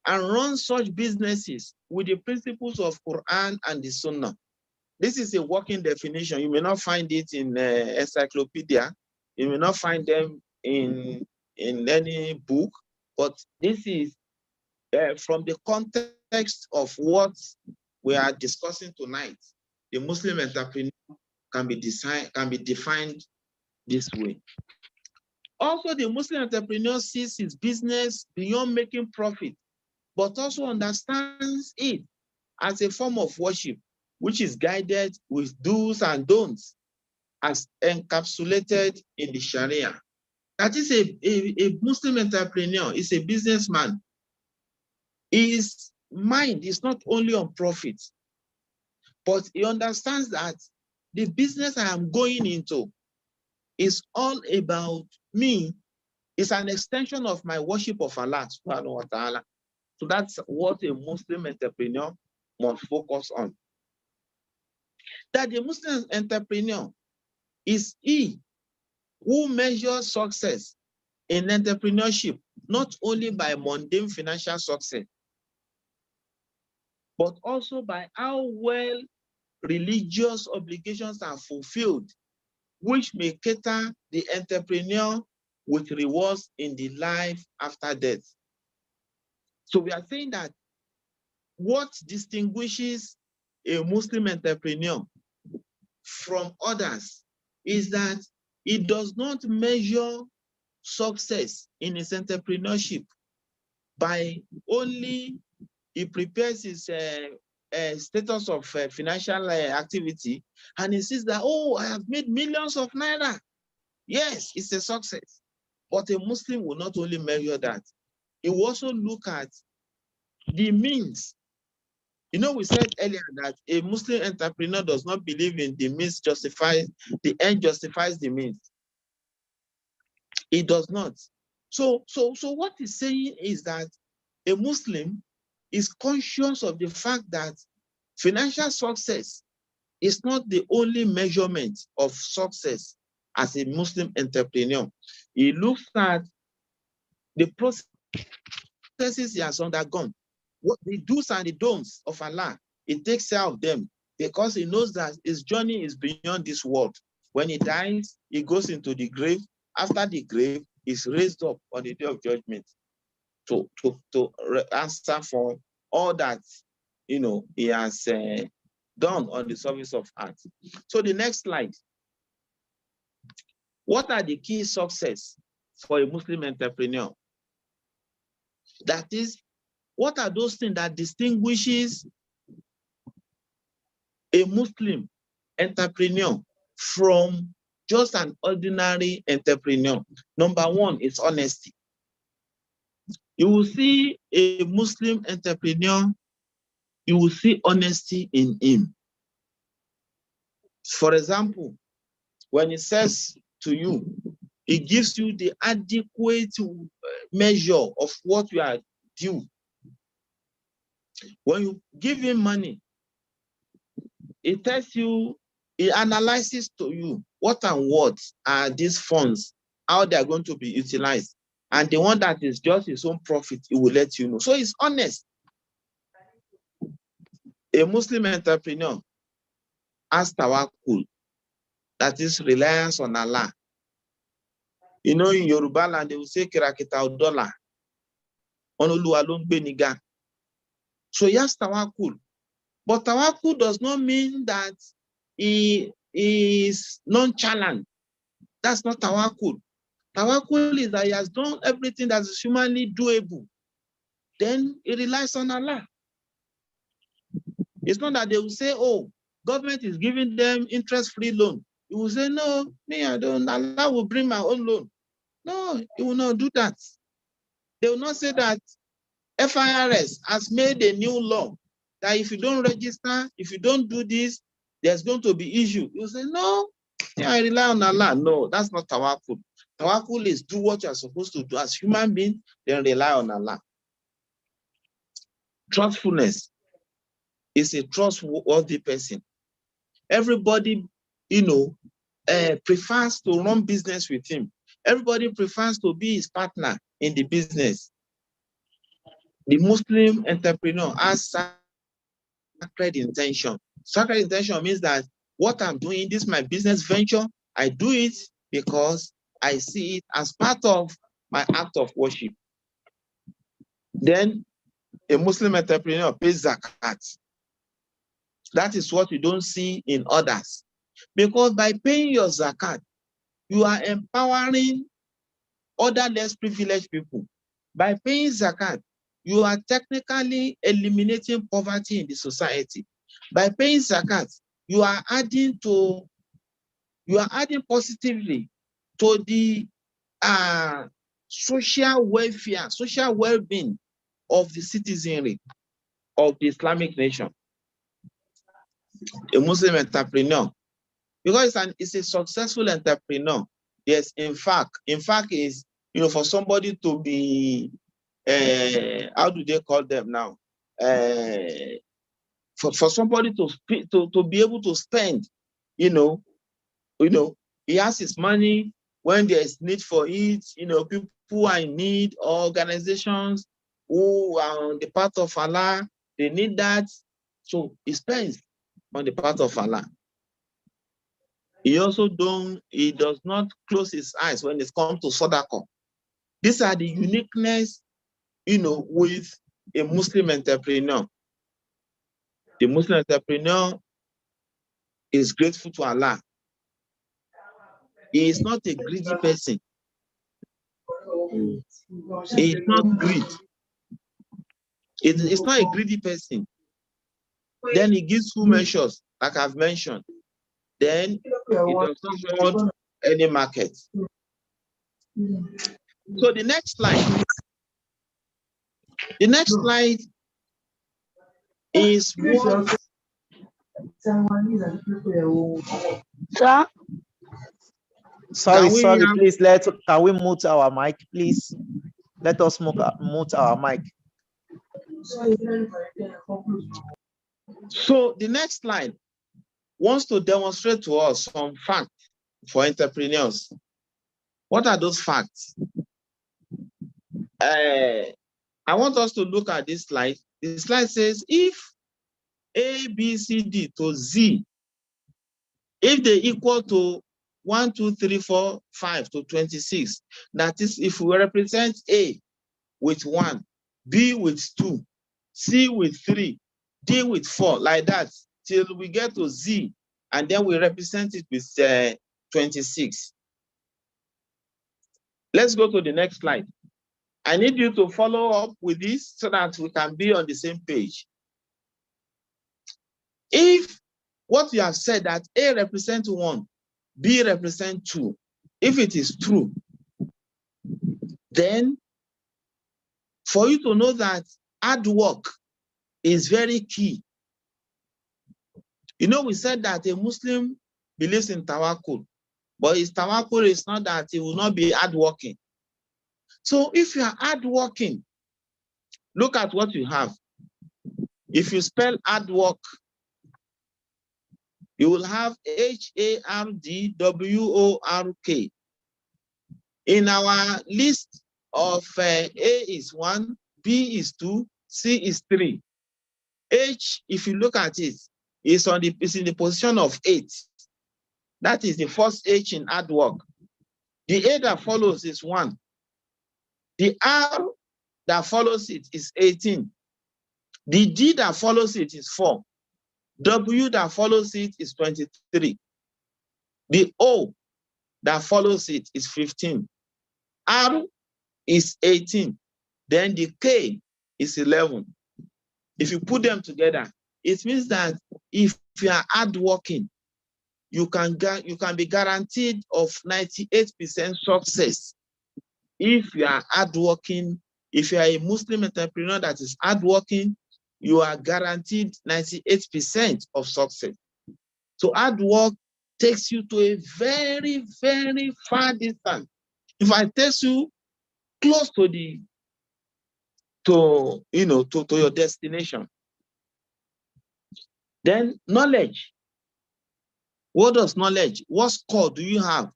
and runs such businesses with the principles of Quran and the Sunnah. This is a working definition. You may not find it in encyclopedia. You may not find them in any book, but this is from the context of what we are discussing tonight. The Muslim entrepreneur can be defined this way. Also, the Muslim entrepreneur sees his business beyond making profit, but also understands it as a form of worship, which is guided with do's and don'ts as encapsulated in the Sharia. That is a Muslim entrepreneur, is a businessman. His mind is not only on profit, but he understands that the business I am going into is all about me. It's an extension of my worship of Allah subhanahu wa ta'ala. So that's what a Muslim entrepreneur must focus on. That the Muslim entrepreneur is he who measures success in entrepreneurship, not only by mundane financial success, but also by how well religious obligations are fulfilled, which may cater the entrepreneur with rewards in the life after death. So we are saying that what distinguishes a Muslim entrepreneur from others is that he does not measure success in his entrepreneurship by only he prepares his status of financial activity, and he sees that, oh, I have made millions of naira. Yes, it's a success. But a Muslim will not only measure that, he will also look at the means. You know, we said earlier that a Muslim entrepreneur does not believe in the means justifies, the end justifies the means. It does not. So what he's saying is that a Muslim is conscious of the fact that financial success is not the only measurement of success as a Muslim entrepreneur. He looks at the processes he has undergone, what the do's and the don'ts of Allah. He takes care of them because he knows that his journey is beyond this world. When he dies, he goes into the grave. After the grave, he's raised up on the day of judgment to answer for all that, you know, he has done on the service of art. So the next slide. What are the key success for a Muslim entrepreneur? That is, what are those things that distinguishes a Muslim entrepreneur from just an ordinary entrepreneur? Number one is honesty. You will see a Muslim entrepreneur, you will see honesty in him. For example, when he says to you, he gives you the adequate measure of what you are due. When you give him money, he tells you, he analyzes to you what and what are these funds, how they are going to be utilized. And the one that is just his own profit, he will let you know. So he's honest. A Muslim entrepreneur has tawakkul, that is reliance on Allah. You know, in Yoruba land, they will say kirakita dollar. So he has tawakkul. But tawakkul does not mean that he is nonchalant. That's not tawakkul. Tawakkul is that he has done everything that is humanly doable. Then he relies on Allah. It's not that they will say, oh, government is giving them interest-free loan. He will say, no, me, I don't. Allah will bring my own loan. No, he will not do that. They will not say that FIRS has made a new law that if you don't register, if you don't do this, there's going to be issue. You say, no, yeah, I rely on Allah. No, that's not tawakkul. Tawakkul is do what you're supposed to do as human being, then rely on Allah. Trustfulness is a trustworthy person. Everybody, you know, prefers to run business with him. Everybody prefers to be his partner in the business. The Muslim entrepreneur has sacred intention. Sacred intention means that what I'm doing, this is my business venture. I do it because I see it as part of my act of worship. Then a Muslim entrepreneur pays zakat. That is what you don't see in others. Because by paying your zakat, you are empowering other less privileged people. By paying zakat, you are technically eliminating poverty in the society. By paying zakat, you are adding positively to the social welfare, social well-being of the citizenry of the Islamic nation. A Muslim entrepreneur, because it's a successful entrepreneur. Yes, in fact is, you know, for somebody to be how do they call them now? For somebody to be able to spend, you know, he has his money when there is need for it. You know, people who are in need, organizations who are on the path of Allah, they need that. So he spends on the path of Allah. He does not close his eyes when it comes to sadaqah. These are the uniqueness, you know, with a Muslim entrepreneur. The Muslim entrepreneur is grateful to Allah. He is not a greedy person. He is not greed. It's not a greedy person. Then he gives full measures, like I've mentioned. Then he does not want any market. So the next slide. The next slide is what. Sir? Sorry, Can please can we mute our mic, please? Let us mute our mic. So the next slide wants to demonstrate to us some facts for entrepreneurs. What are those facts? I want us to look at this slide. The slide says if A, B, C, D to Z, if they equal to 1, 2, 3, 4, 5 to 26, that is, if we represent A with 1, B with 2, C with 3, D with 4, like that, till we get to Z, and then we represent it with 26. Let's go to the next slide. I need you to follow up with this so that we can be on the same page. If what you have said that A represents 1, B represents 2, if it is true, then for you to know that hard work is very key. You know, we said that a Muslim believes in tawakkul, but his tawakkul is not that he will not be hardworking. So if you are hardworking, look at what you have. If you spell hard work, you will have HARDWORK. In our list of A is 1, B is 2, C is 3. H, if you look at it, is in the position of 8. That is the first H in hard work. The A that follows is 1. The R that follows it is 18. The D that follows it is 4. W that follows it is 23. The O that follows it is 15. R is 18. Then the K is 11. If you put them together, it means that if you are hardworking, you can be guaranteed of 98% success. If you are hardworking, if you are a Muslim entrepreneur that is hardworking, you are guaranteed 98% of success. So hard work takes you to a very, very far distance. If I take you close to your destination, then knowledge. What does knowledge? What score do you have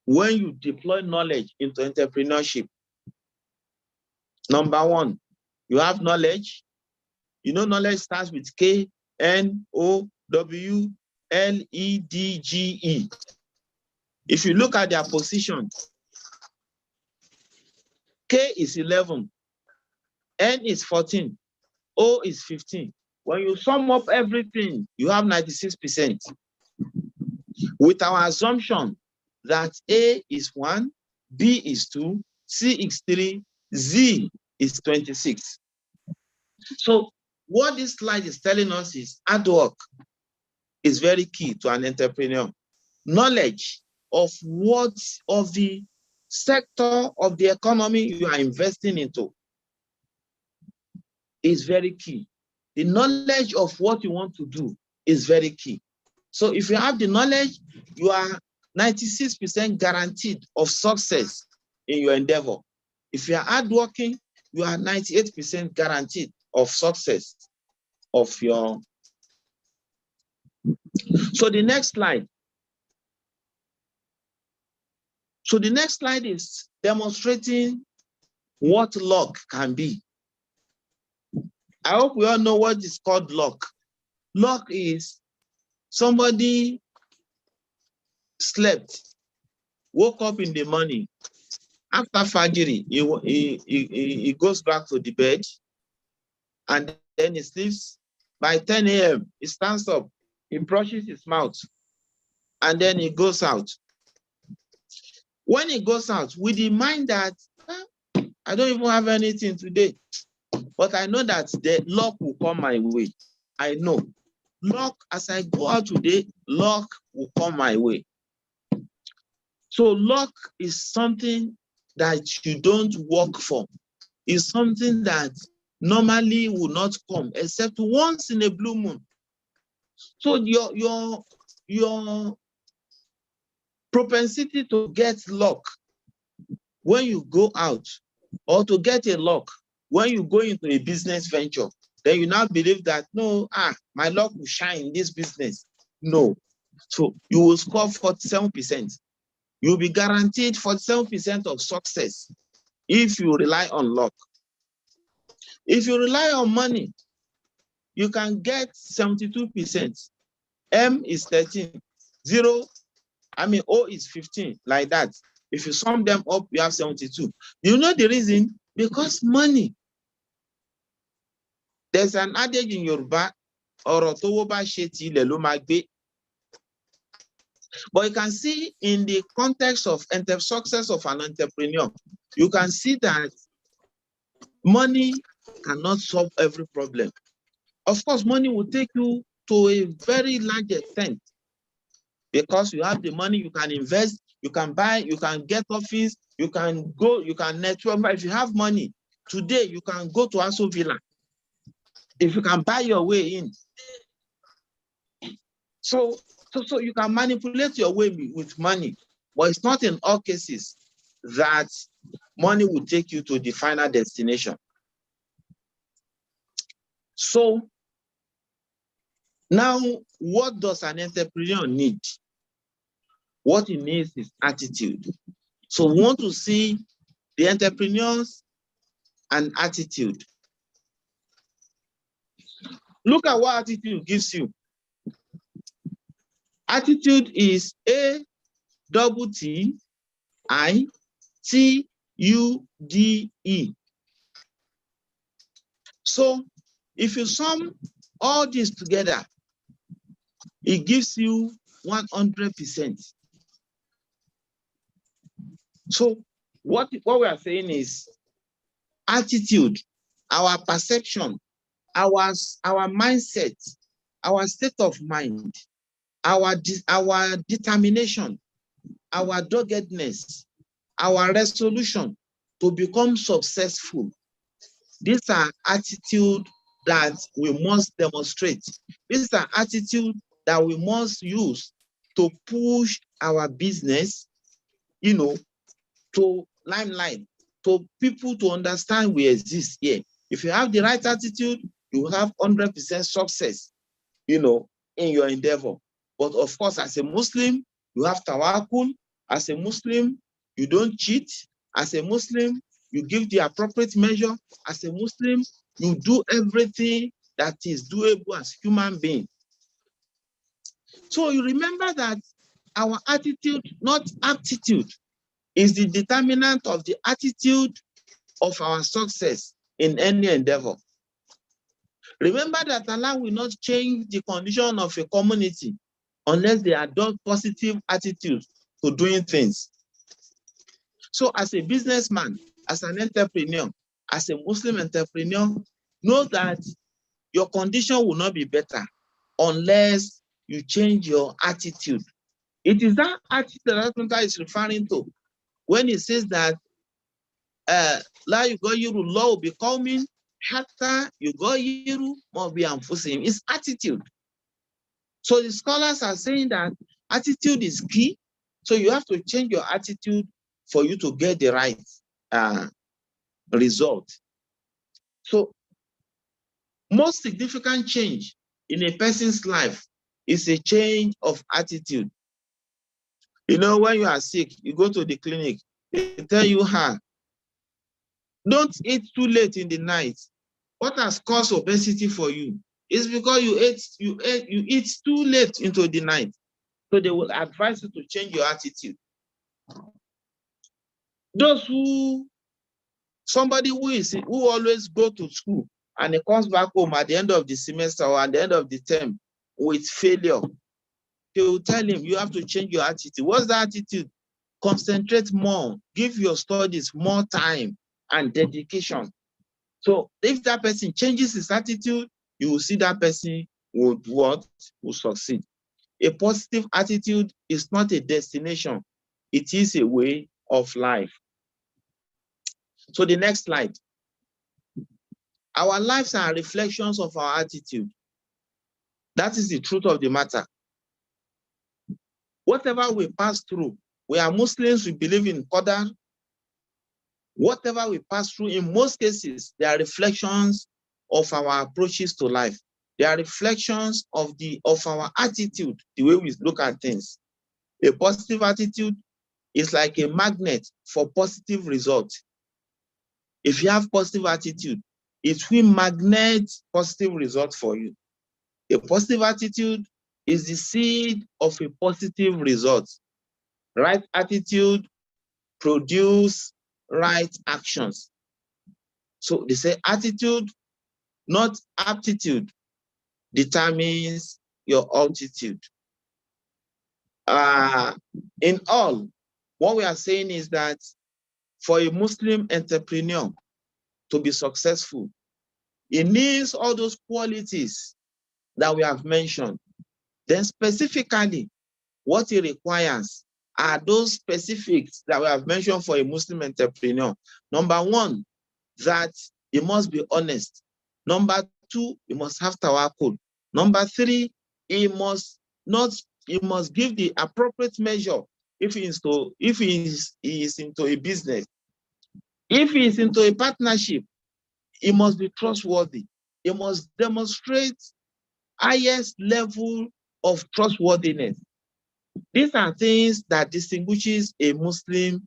when you deploy knowledge into entrepreneurship? Number 1, you have knowledge. You know, knowledge starts with KNOWLEDGE. If you look at their position, K is 11, N is 14, O is 15. When you sum up everything, you have 96%. With our assumption that A is 1, B is 2, C is 3, Z is 26. So what this slide is telling us is hard work is very key to an entrepreneur. Knowledge of the sector of the economy you are investing into is very key. The knowledge of what you want to do is very key. So if you have the knowledge, you are 96% guaranteed of success in your endeavor. If you are hardworking, you are 98% guaranteed of success of your. So the next slide. So the next slide is demonstrating what luck can be. I hope we all know what is called luck. Luck is somebody slept, woke up in the morning. After Fajr, he goes back to the bed, and then he sleeps. By 10 a.m., he stands up, he brushes his mouth, and then he goes out. When he goes out with the mind that I don't even have anything today, but I know that the luck will come my way. I know. Luck, as I go out today, luck will come my way. So luck is something that you don't work for. It's something that normally will not come except once in a blue moon. So your propensity to get luck when you go out, or to get a luck when you go into a business venture, then you now believe that, no, my luck will shine in this business. No. So you will score 47%. You'll be guaranteed 47% of success if you rely on luck. If you rely on money, you can get 72%. M is 13. O is 15, like that. If you sum them up, you have 72. You know the reason? Because money. There's an adage in Yoruba, but you can see in the context of success of an entrepreneur, you can see that money cannot solve every problem. Of course, money will take you to a very large extent, because you have the money, you can invest, you can buy, you can get office, you can go, you can network. But if you have money, today you can go to Aso Villa. If you can buy your way in. So you can manipulate your way with money, but it's not in all cases that money will take you to the final destination. So now, what does an entrepreneur need? What he needs is attitude. So we want to see the entrepreneurs and attitude. Look at what attitude gives you. Attitude is ATTITUDE. So if you sum all this together, it gives you 100%. So what we are saying is attitude, our perception, our mindset, our state of mind, our determination, our doggedness, our resolution to become successful. These are attitudes that we must demonstrate. These are attitudes that we must use to push our business, to limelight, to people to understand we exist here. If you have the right attitude, you will have 100% success, in your endeavor. But of course, as a Muslim, you have tawakkul. As a Muslim, you don't cheat. As a Muslim, you give the appropriate measure. As a Muslim, you do everything that is doable as human being. So you remember that our attitude, not aptitude, is the determinant of the attitude of our success in any endeavor. Remember that Allah will not change the condition of a community unless they adopt positive attitudes to doing things. So as a businessman, as an entrepreneur, as a Muslim entrepreneur, know that your condition will not be better unless you change your attitude. It is that attitude that Allah is referring to when he says that La yughayyiru Allahu biqawmin hatta yughayyiru ma bi anfusihim. It's attitude. So the scholars are saying that attitude is key. So you have to change your attitude for you to get the right result. So most significant change in a person's life is a change of attitude. When you are sick, you go to the clinic, they tell you, don't eat too late in the night. What has caused obesity for you? It's because you eat too late into the night. So they will advise you to change your attitude. Somebody who always go to school and he comes back home at the end of the semester or at the end of the term with failure, they will tell him, you have to change your attitude. What's the attitude? concentrate more, give your studies more time and dedication. So if that person changes his attitude, you will see that person will succeed. A positive attitude is not a destination. It is a way of life. So the next slide. Our lives are reflections of our attitude. That is the truth of the matter. Whatever we pass through, we are Muslims, we believe in Qadar. Whatever we pass through, in most cases, they are reflections of our approaches to life. They are reflections of our attitude, the way we look at things. A positive attitude is like a magnet for positive results. If you have positive attitude, it will magnet positive results for you. A positive attitude is the seed of a positive result. Right attitude produce right actions. So they say attitude, not aptitude, determines your altitude. In all, what we are saying is that for a Muslim entrepreneur to be successful, it needs all those qualities that we have mentioned. Then specifically, what it requires are those specifics that we have mentioned for a Muslim entrepreneur. Number one, that he must be honest. Number two, he must have tawakkul. Number three, he must give the appropriate measure if he is into a business. If he is into a partnership, he must be trustworthy. He must demonstrate highest level of trustworthiness. These are things that distinguishes a Muslim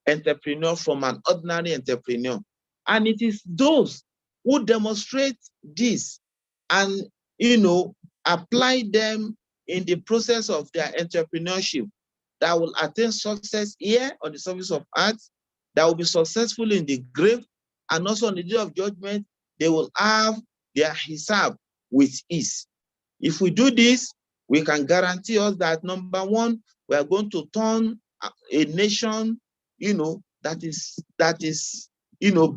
entrepreneur from an ordinary entrepreneur. And it is those who demonstrate this and, apply them in the process of their entrepreneurship that will attain success here on the surface of earth, that will be successful in the grave, and also on the day of judgment, they will have their hisab with ease. If we do this, we can guarantee us that, number one, we are going to turn a nation, that is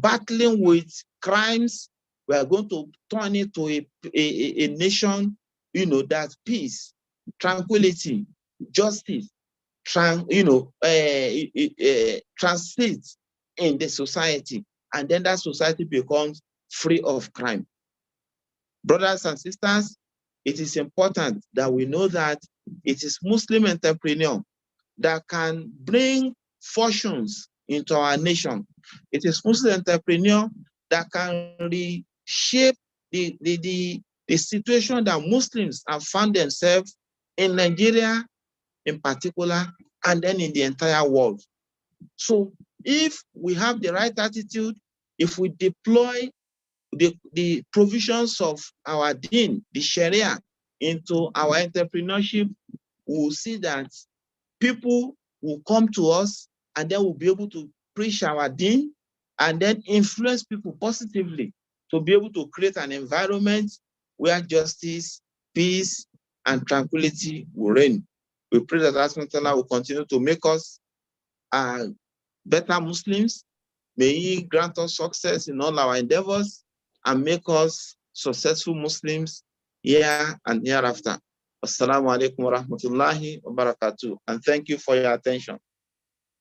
battling with crimes. We are going to turn it to a nation, that peace, tranquility, justice, transits in the society, and then that society becomes free of crime. Brothers and sisters, it is important that we know that it is Muslim entrepreneur that can bring fortunes into our nation. It is Muslim entrepreneur that can reshape the situation that Muslims have found themselves in Nigeria in particular, and then in the entire world. So if we have the right attitude, if we deploy the provisions of our deen, the Sharia, into our entrepreneurship, we'll see that people will come to us, and then we'll be able to preach our deen and then influence people positively to be able to create an environment where justice, peace, and tranquility will reign. We pray that Allah will continue to make us better Muslims. May He grant us success in all our endeavors and make us successful Muslims here and hereafter. Assalamu alaikum wa rahmatullahi wa barakatuh. And thank you for your attention.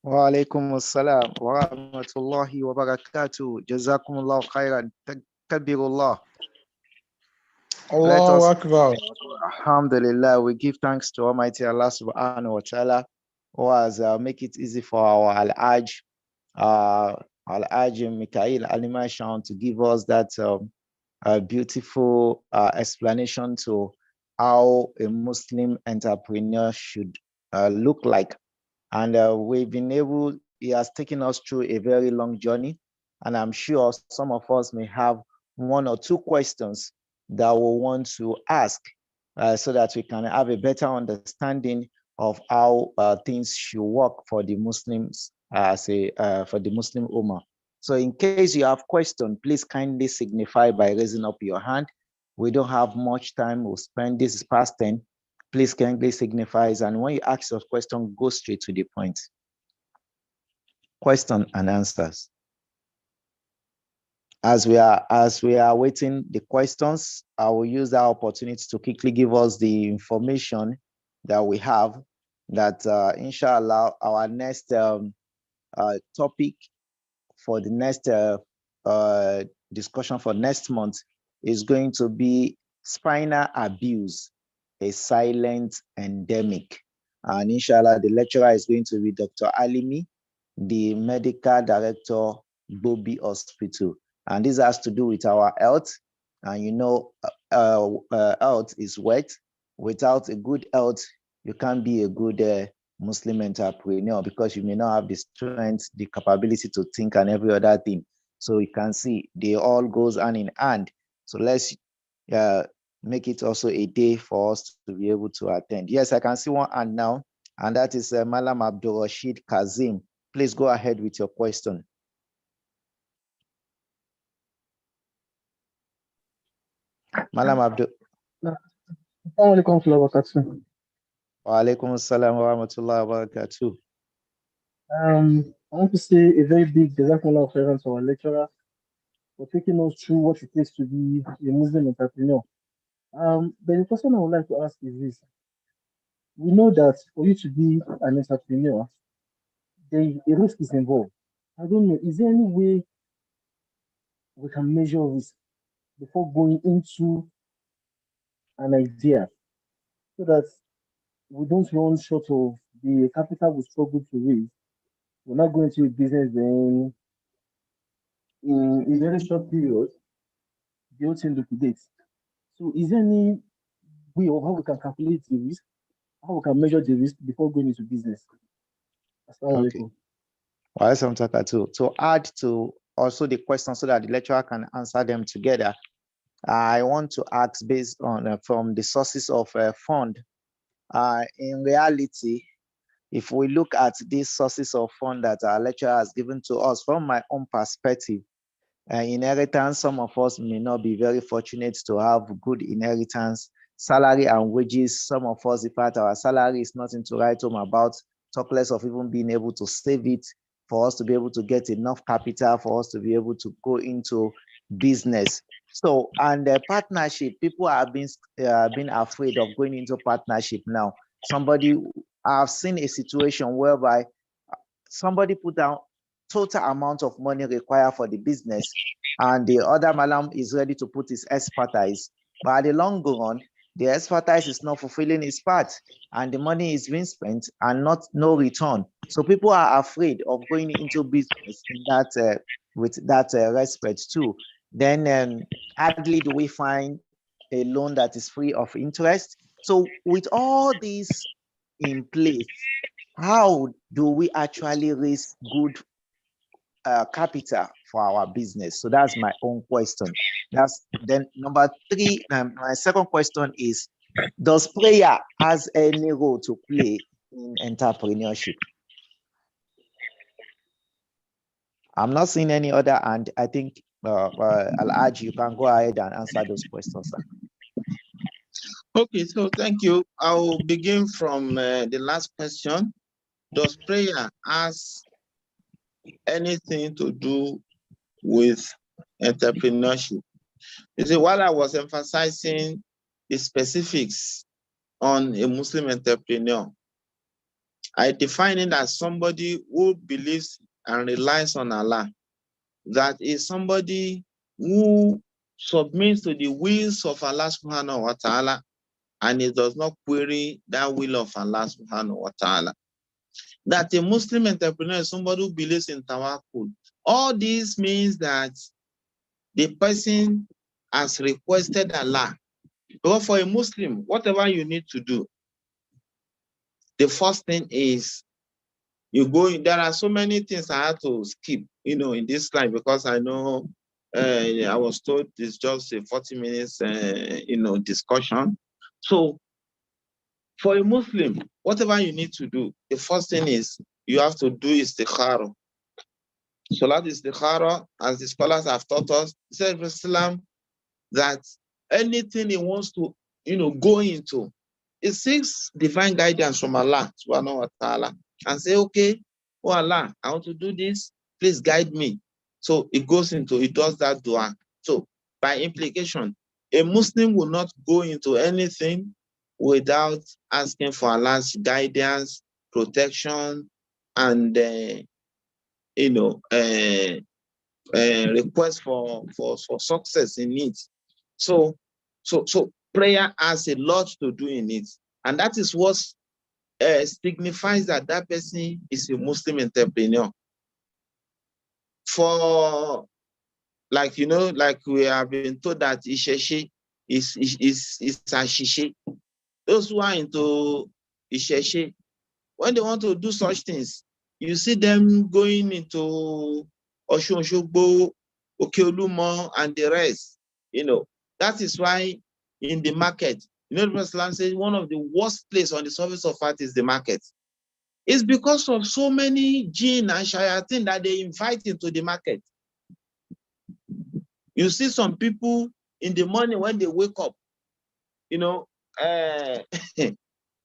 Wa alaikum assalam wa rahmatullahi wa barakatuh. Jazakumullah khairan. Takbirullah. Allahu Akbar. Alhamdulillah, we give thanks to Almighty Allah subhanahu wa ta'ala, who has make it easy for our Al-Aj Mikhail Alimashan to give us that beautiful explanation to how a Muslim entrepreneur should look like. And we've been able, he has taken us through a very long journey. And I'm sure some of us may have one or two questions that we want to ask so that we can have a better understanding of how things should work for the Muslims, for the Muslim Ummah. So in case you have questions, please kindly signify by raising up your hand. We don't have much time. We'll spend, this is past 10. Please kindly signify, and when you ask your question, go straight to the point. question and answers. As we are waiting the questions, I will use that opportunity to quickly give us the information that we have, that inshallah our next topic for the next discussion for next month is going to be spinal abuse, a silent endemic. And inshallah, the lecturer is going to be Dr. Alimi, the medical director, Bobi Hospital. And this has to do with our health. And you know, health is wealth. Without a good health, you can't be a good Muslim entrepreneur, because you may not have the strength, the capability to think and every other thing. So you can see they all goes hand in hand. So let's make it also a day for us to be able to attend. Yes, I can see one hand now, and that is Malam Abdul Rashid Kazim. Please go ahead with your question. Malam Abdul. Wa alaikum assalam wa rahmatullahi wa barakatuh. I want to say a very big jazakallah khairan to our lecturer for taking us through what it takes to be a Muslim entrepreneur. But the question I would like to ask is this. We know that for you to be an entrepreneur, a risk is involved. I don't know, is there any way we can measure risk before going into an idea, so that we don't run short of the capital we struggle to raise? We're not going to a business then in a very short period, the whole thing liquidates. So is there any way of how we can calculate the risk, how we can measure the risk before going into business? Okay. Well, to add to also the question so that the lecturer can answer them together, I want to ask based on from the sources of fund. In reality, if we look at these sources of fund that our lecturer has given to us, from my own perspective, inheritance, some of us may not be very fortunate to have good inheritance. Salary and wages, some of us, in fact, our salary is nothing to write home about, talk less of even being able to save it for us to be able to get enough capital for us to be able to go into business. So, and the partnership, people have been afraid of going into partnership now. I've seen a situation whereby somebody put down total amount of money required for the business, and the other malam is ready to put his expertise. But at the long run, the expertise is not fulfilling its part, and the money is being spent and no return. So people are afraid of going into business in that with that respect too. Then hardly do we find a loan that is free of interest. So with all these in place, how do we actually raise good capital for our business? So that's my own question. Then number three. My second question is, does prayer has any role to play in entrepreneurship? I'm not seeing any other, and I think Al-Aj, you can go ahead and answer those questions, sir. Okay, so thank you. I'll begin from the last question. Does prayer has anything to do with entrepreneurship? You see, while I was emphasizing the specifics on a Muslim entrepreneur, I define it as somebody who believes and relies on Allah. That is somebody who submits to the wills of Allah subhanahu wa ta'ala, and it does not query that will of Allah subhanahu wa ta'ala. That a Muslim entrepreneur is somebody who believes in tawakkul. All this means that the person has requested Allah. But for a Muslim, whatever you need to do, the first thing is you go. There are so many things I had to skip, in this slide, because I know I was told it's just a 40 minutes, discussion. So for a Muslim, whatever you need to do, the first thing is you have to do istikhara. Salat istikhara, as the scholars have taught us, said Islam that anything he wants to, go into, it seeks divine guidance from Allah subhanahu wa ta'ala and say, okay, oh Allah, I want to do this, please guide me. So it does that dua. So by implication, a Muslim will not go into anything without asking for Allah's guidance, protection, and request for success in it. So prayer has a lot to do in it, and that is what signifies that person is a Muslim entrepreneur. For like we have been told that Isheshe is Ashishe. Those who are into Isheshe, when they want to do such things, you see them going into Osun Osogbo, Okeolumo, and the rest. That is why in the market, the Prophet says one of the worst places on the surface of earth is the market. It's because of so many jinn and shayateen that they invite into the market. You see some people in the morning when they wake up,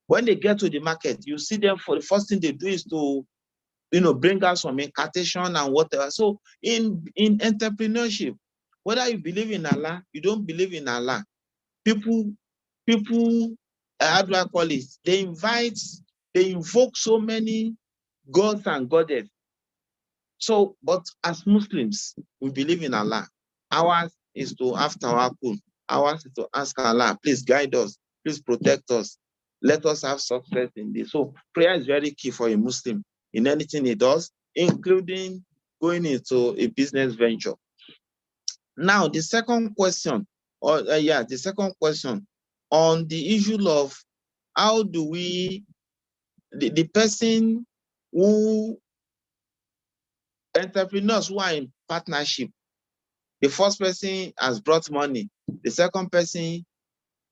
when they get to the market, you see them, for the first thing they do is to, bring out some incantation and whatever. So in entrepreneurship, whether you believe in Allah, you don't believe in Allah, people, how do I call it? They invoke so many gods and goddesses. So, but as Muslims, we believe in Allah. Ours is to have tawakkul. Ours is to ask Allah, please guide us, please protect us. Let us have success in this. So prayer is very key for a Muslim in anything he does, including going into a business venture. Now, the second question on the issue of how do we, the person who, entrepreneurs who are in partnership, the first person has brought money, the second person,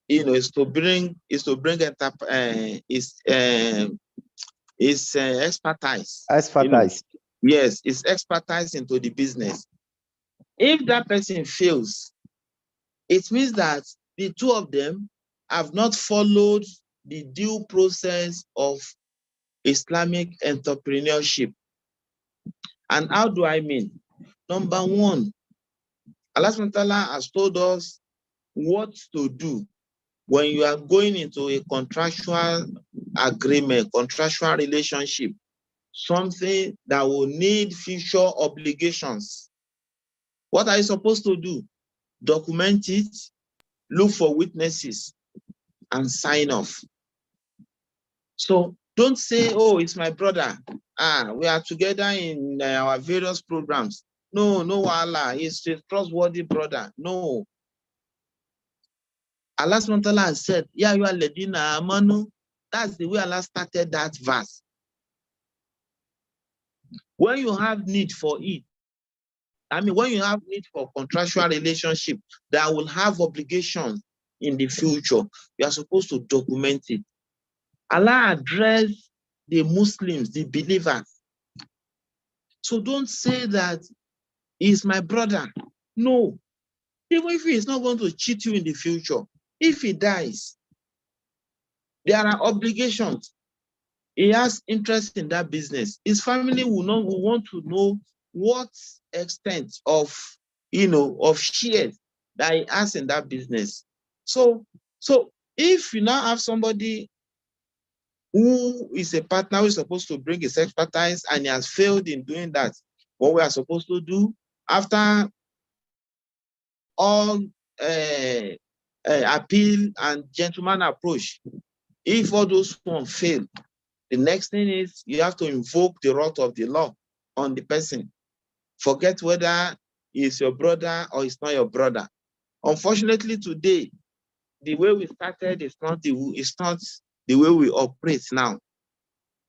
is to bring expertise. Expertise. Yes, it's expertise into the business. If that person fails, it means that the two of them have not followed the due process of Islamic entrepreneurship. And how do I mean? Number one, Allah subhanahu wa ta'ala has told us what to do when you are going into a contractual agreement, contractual relationship, something that will need future obligations. What are you supposed to do? Document it, look for witnesses, and sign off. So don't say, oh, it's my brother. We are together in our various programs. No, Allah, he's a trustworthy brother. No. Allah subhanahu wa ta'ala has said, Ya ayyuha alladhina amanu. That's the way Allah started that verse. When you have need for it, when you have need for contractual relationship that will have obligations in the future, you are supposed to document it. Allah addressed the Muslims, the believers. So don't say that he's my brother. No. Even if he is not going to cheat you in the future, if he dies, there are obligations. He has interest in that business. His family will want to know what extent of shares that he has in that business. So if you now have somebody who is a partner who is supposed to bring his expertise and he has failed in doing that, what we are supposed to do after all appeal and gentleman approach, if all those ones fail, the next thing is you have to invoke the wrath of the law on the person. Forget whether he's your brother or he's not your brother. Unfortunately, today, the way we started is not the way we operate now.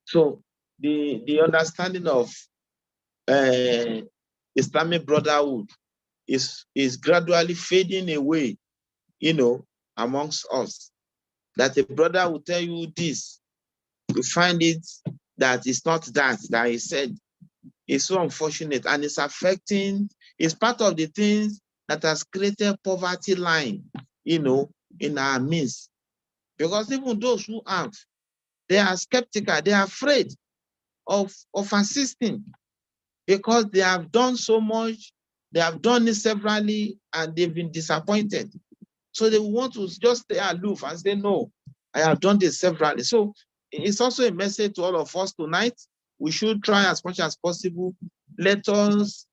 So the understanding of Islamic brotherhood is gradually fading away, amongst us. That a brother will tell you this, you find it that it's not that he said. It's so unfortunate, and it's part of the things that has created poverty line, in our midst. Because even those who have, they are skeptical, they are afraid of assisting, because they have done so much, they have done it severally, and they've been disappointed. So they want to just stay aloof and say, no, I have done this severally. So it's also a message to all of us tonight. We should try as much as possible. Let us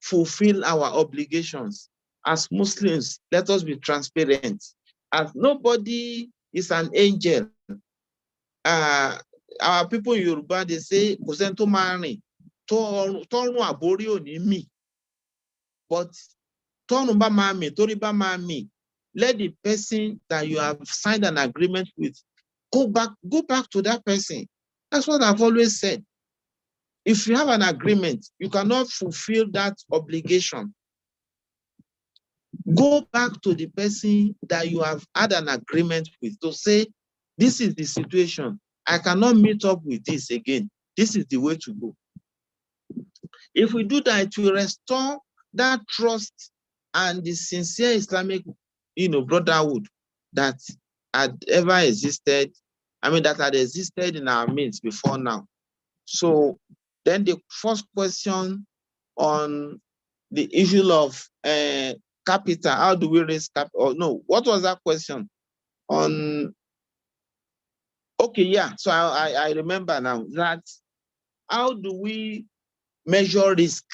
fulfill our obligations. As Muslims, let us be transparent. As nobody is an angel. Our people in Yoruba, they say, but let the person that you have signed an agreement with go back to that person. That's what I've always said. If you have an agreement, you cannot fulfill that obligation. Go back to the person that you have had an agreement with to say, this is the situation. I cannot meet up with this again. This is the way to go. If we do that, it will restore that trust and the sincere Islamic, brotherhood that had ever existed. That had existed in our midst before now. So then the first question on the issue of capital, how do we raise capital? No, what was that question? Okay, yeah. So I remember now that how do we measure risk?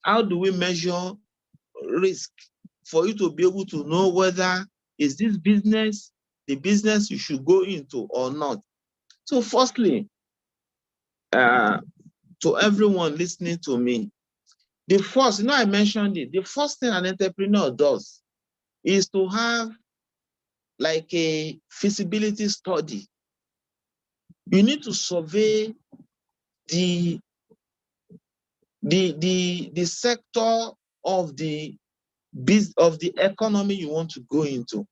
How do we measure risk for you to be able to know whether is this business the business you should go into or not? So firstly, to everyone listening to me, the first, I mentioned it, the first thing an entrepreneur does is to have like a feasibility study. You need to survey the sector of the economy you want to go into.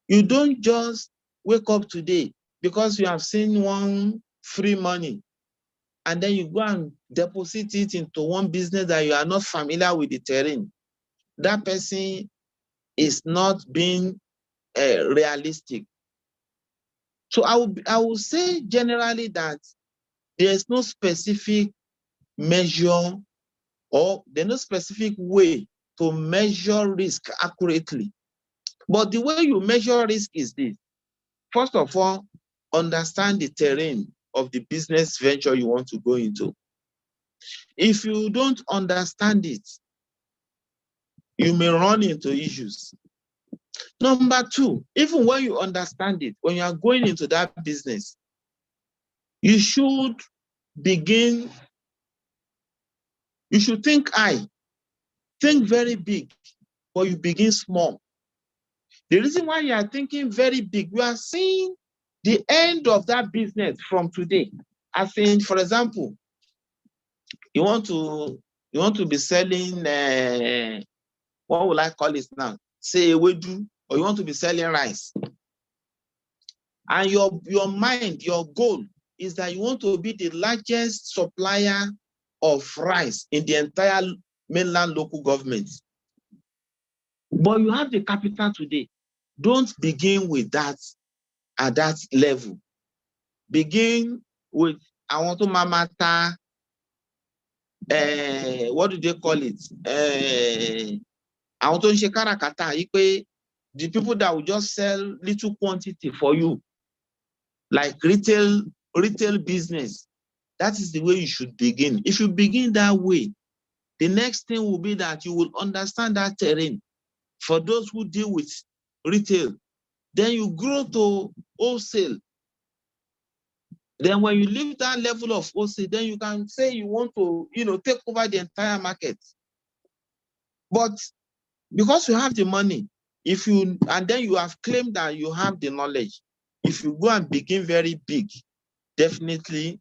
You don't just wake up today because you have seen one free money and then you go and deposit it into one business that you are not familiar with the terrain. That person is not being realistic. So I will say generally that there's no specific measure or there's no specific way to measure risk accurately. But the way you measure risk is this. First of all, understand the terrain of the business venture you want to go into. If you don't understand it, you may run into issues. Number two, even when you understand it, when you are going into that business, you should think high, think very big, but you begin small. The reason why you are thinking very big, you are seeing the end of that business from today. I think, for example, you want to be selling, what will I call it now? Say ewedu, or you want to be selling rice. And your mind, your goal is that you want to be the largest supplier of rice in the entire mainland local government. But you have the capital today. Don't begin with that at that level. Begin with, I want to mamata, what do they call it? I want to share karakata. The people that will just sell little quantity for you, like retail business. That is the way you should begin. If you begin that way, the next thing will be that you will understand that terrain. For those who deal with retail, then you grow to wholesale. Then when you leave that level of wholesale, then you can say you want to, take over the entire market. But because you have the money, and then you have claimed that you have the knowledge, if you go and begin very big, definitely,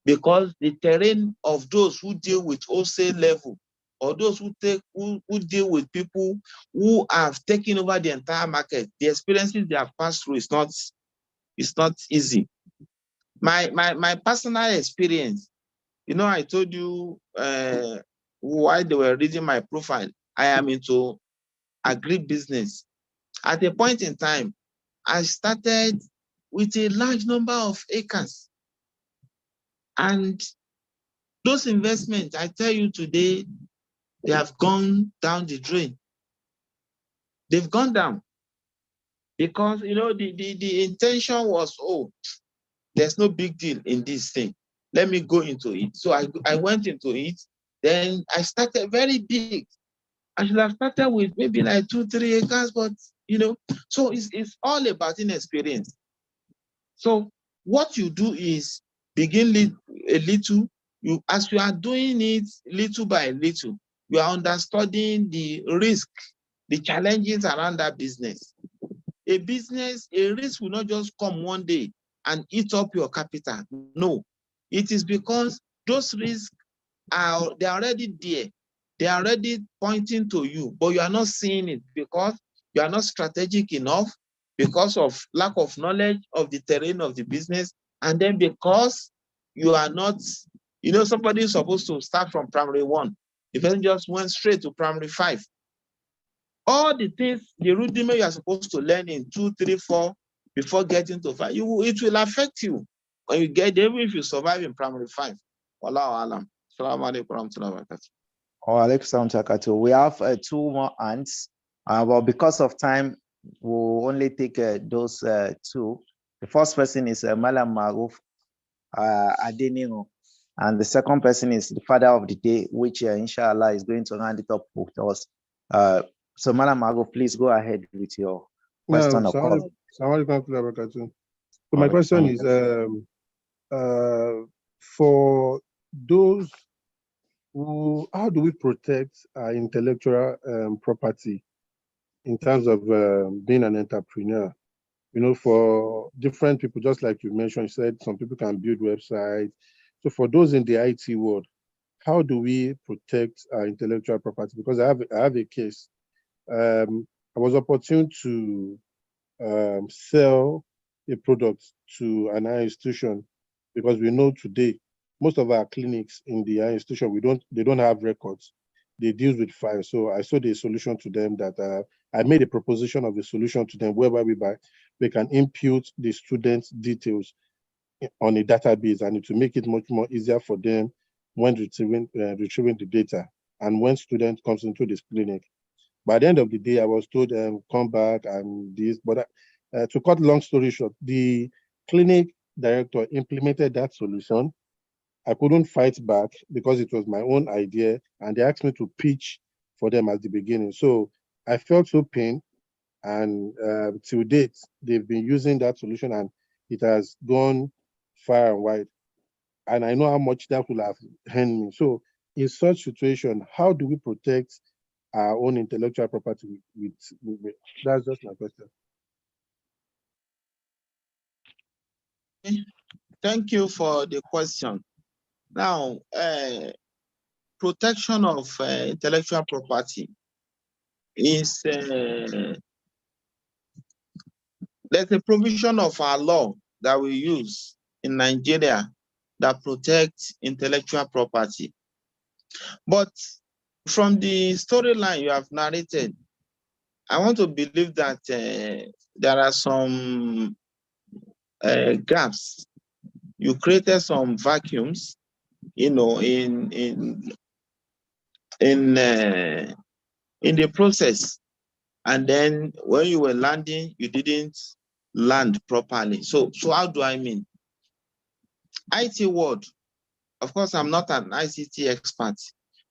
because the terrain of those who deal with wholesale level, or those who deal with people who have taken over the entire market, the experiences they have passed through is not easy. My personal experience, I told you while they were reading my profile, I am into agribusiness. At a point in time, I started with a large number of acres. And those investments, I tell you today, they have gone down the drain. They've gone down because, the intention was, oh, there's no big deal in this thing. Let me go into it. So I went into it. Then I started very big. I should have started with maybe like 2-3 acres, but so it's all about inexperience. So what you do is begin a little. As you are doing it little by little, you are understanding the risk, the challenges around that business. A risk will not just come one day and eat up your capital. No, it is because those risks they're already there. They are already pointing to you, but you are not seeing it because you are not strategic enough, because of lack of knowledge of the terrain of the business, and then because you are not, somebody is supposed to start from primary 1. The person just went straight to primary 5. All the things, the rudiment you are supposed to learn in 2, 3, 4 before getting to 5, it will affect you when you get there, even if you survive in primary 5. Wallahu alam. Assalamu alaikum warahmatullahi wabarakatuh. We have 2 more hands, but because of time, we'll only take those 2. The first person is Malam Maruf Adeniro, and the second person is the father of the day, which inshallah is going to round it up with us. So Malam Maruf, please go ahead with your question. So my question is, for those how do we protect our intellectual property in terms of being an entrepreneur? For different people, just like you mentioned, you said some people can build websites. So for those in the IT world, how do we protect our intellectual property? Because I have a case. I was opportune to sell a product to an higher institution, because we know today most of our clinics in the higher institution, they don't have records. They deal with files. So I sold a solution to them that I made a proposition of a solution to them whereby we can impute the students' details on a database, and it will make it much more easier for them when retrieving the data and when students comes into this clinic. By the end of the day, I was told, come back and this, but to cut long story short, the clinic director implemented that solution. I couldn't fight back because it was my own idea, and they asked me to pitch for them at the beginning. So I felt so pain, and till date, they've been using that solution, and it has gone far and wide. And I know how much that will have earned me. So in such situation, how do we protect our own intellectual property with that's just my question. Thank you for the question. Now, protection of intellectual property is there's a provision of our law that we use in Nigeria that protects intellectual property. But from the storyline you have narrated, I want to believe that there are some gaps. You created some vacuums, in the process, and then when you were landing, you didn't land properly. So how do I mean? IT world, of course, I'm not an ICT expert,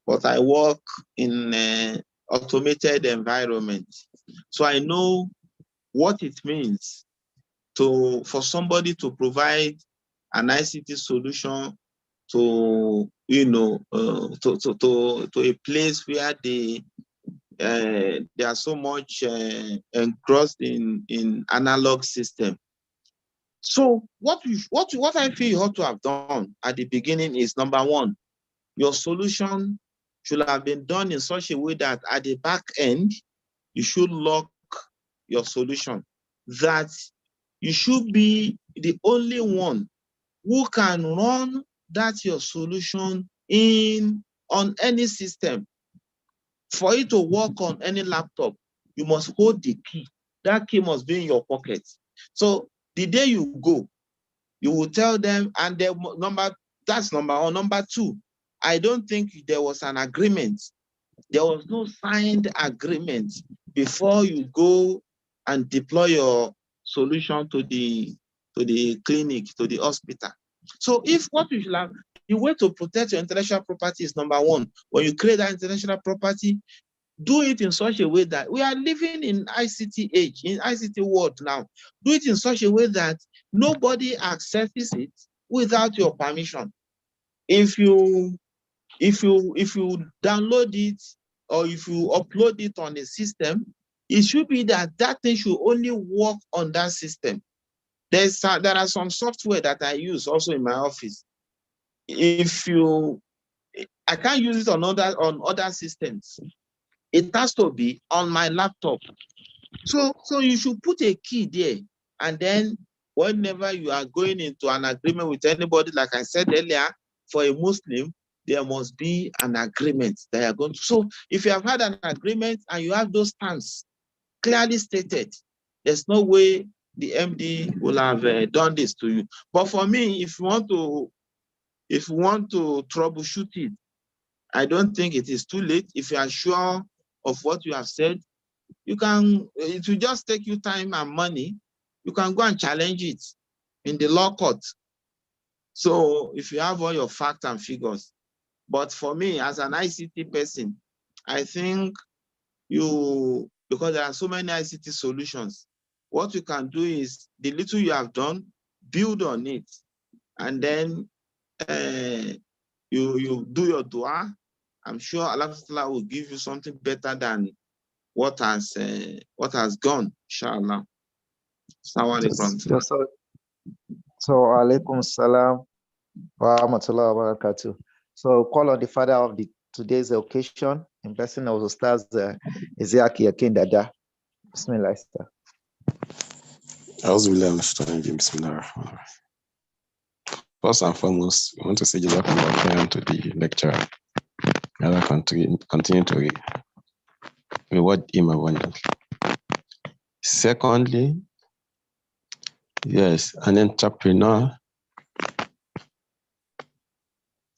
but I work in an automated environment. So I know what it means for somebody to provide an ICT solution to to a place where they are so much engrossed in analog system. So what I feel you ought to have done at the beginning is, number one, your solution should have been done in such a way that at the back end, you should lock your solution, that you should be the only one who can run that your solution on any system. For it to work on any laptop, you must hold the key. That key must be in your pocket. So the day you go, you will tell them, and That's number one. Number two, I don't think there was an agreement. There was no signed agreement before you go and deploy your solution to the clinic, to the hospital. So if what you should have, the way to protect your intellectual property is number one. When you create that intellectual property, do it in such a way that we are living in ICT age, in ICT world now. Do it in such a way that nobody accesses it without your permission. If you download it or if you upload it on a system, it should be that thing should only work on that system. There are some software that I use also in my office. I can't use it on other systems. It has to be on my laptop. So you should put a key there, and then whenever you are going into an agreement with anybody, like I said earlier, for a Muslim, there must be an agreement that you're going to. So if you have had an agreement and you have those terms clearly stated, there's no way the MD will have done this to you. But for me, if you want to troubleshoot it, I don't think it is too late. If you are sure of what you have said, you can. It will just take you time and money. You can go and challenge it in the law court. So if you have all your facts and figures. But for me, as an ICT person, I think because there are so many ICT solutions, what you can do is the little you have done, build on it, and then you do your dua. I'm sure Allah will give you something better than what has gone, inshallah. So alaikum salam wa rahmatullahi wa barakatuh. So call on the father of today's occasion in person of Ustaz Isiaq Yakin Dada. Bismillah. First and foremost, we want to say Jazakallah khairan to the lecturer. Allah continue to reward him abundantly. Secondly, yes, an entrepreneur.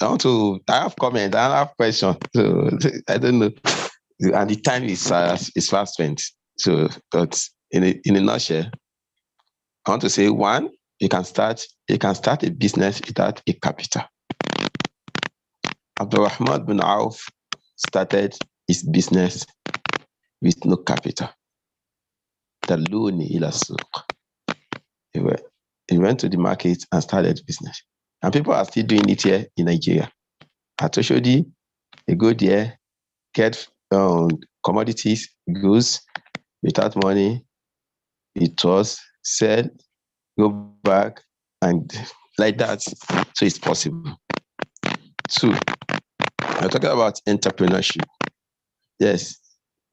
I have comment, I have question. So I don't know. And the time is fast spent. So, but in a nutshell, I want to say one, you can start a business without a capital. Abdurrahman bin Auf started his business with no capital. Daluni ila suq. He went to the market and started business. And people are still doing it here in Nigeria. At Oshodi, they go there, get commodities, goods without money, it was sell, go back, and like that. So it's possible. Two, we're talking about entrepreneurship. Yes,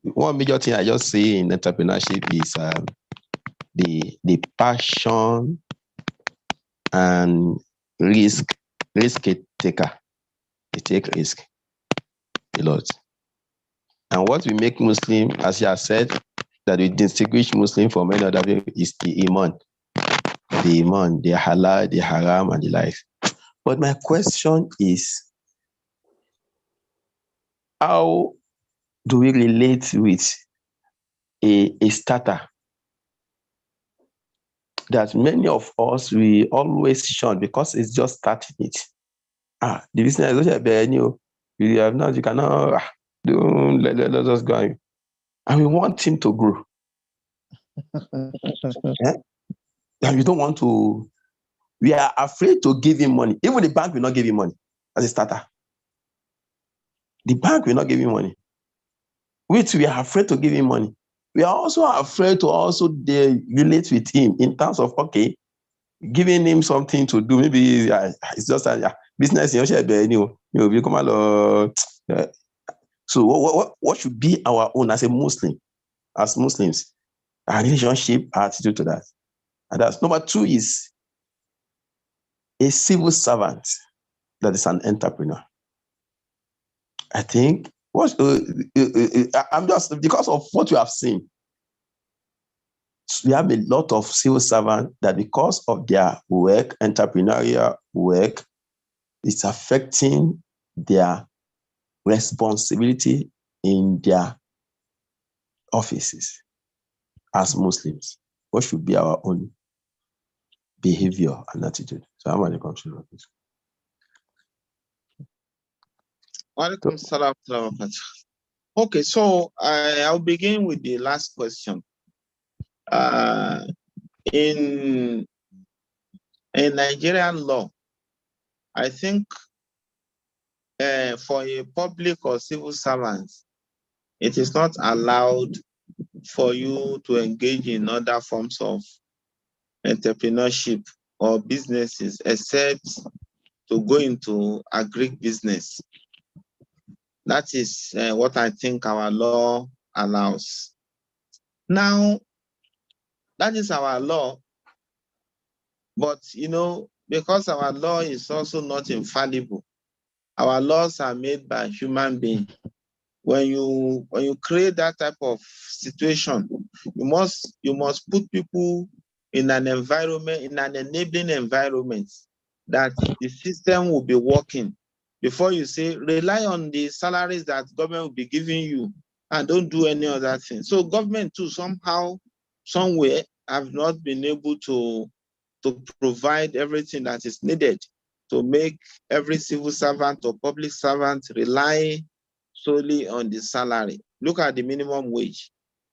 one major thing I just see in entrepreneurship is the passion and risk taker. They take risk a lot. And what we make Muslim, as you have said, that we distinguish Muslim from any other people is the iman. The iman, the halal, the haram, and the like. But my question is, how do we relate with a starter that many of us, we always shun because it's just starting it? The business is new. You have not, you cannot let us go. And we want him to grow. And we don't want to, we are afraid to give him money. Even the bank will not give him money as a starter. The bank will not give him money. We are afraid to give him money. We are also afraid to also relate with him in terms of, okay, giving him something to do. Maybe it's just a business. So what should be our own as a Muslim, as Muslims, our relationship, our attitude to that? And that's number two is a civil servant that is an entrepreneur. I think I'm just, because of what you have seen, we have a lot of civil servants that because of their work, entrepreneurial work, it's affecting their responsibility in their offices as Muslims. What should be our own behavior and attitude? So I'm going to control this. Okay, so I'll begin with the last question. In Nigerian law, I think for a public or civil servant, it is not allowed for you to engage in other forms of entrepreneurship or businesses except to go into agribusiness. That is what I think our law allows. Now, that is our law, but because our law is also not infallible, our laws are made by human beings. When you create that type of situation, you must put people in an environment, in an enabling environment that the system will be working. Before you say rely on the salaries that government will be giving you and don't do any other thing. So government too somehow, somewhere have not been able to provide everything that is needed to make every civil servant or public servant rely solely on the salary. Look at the minimum wage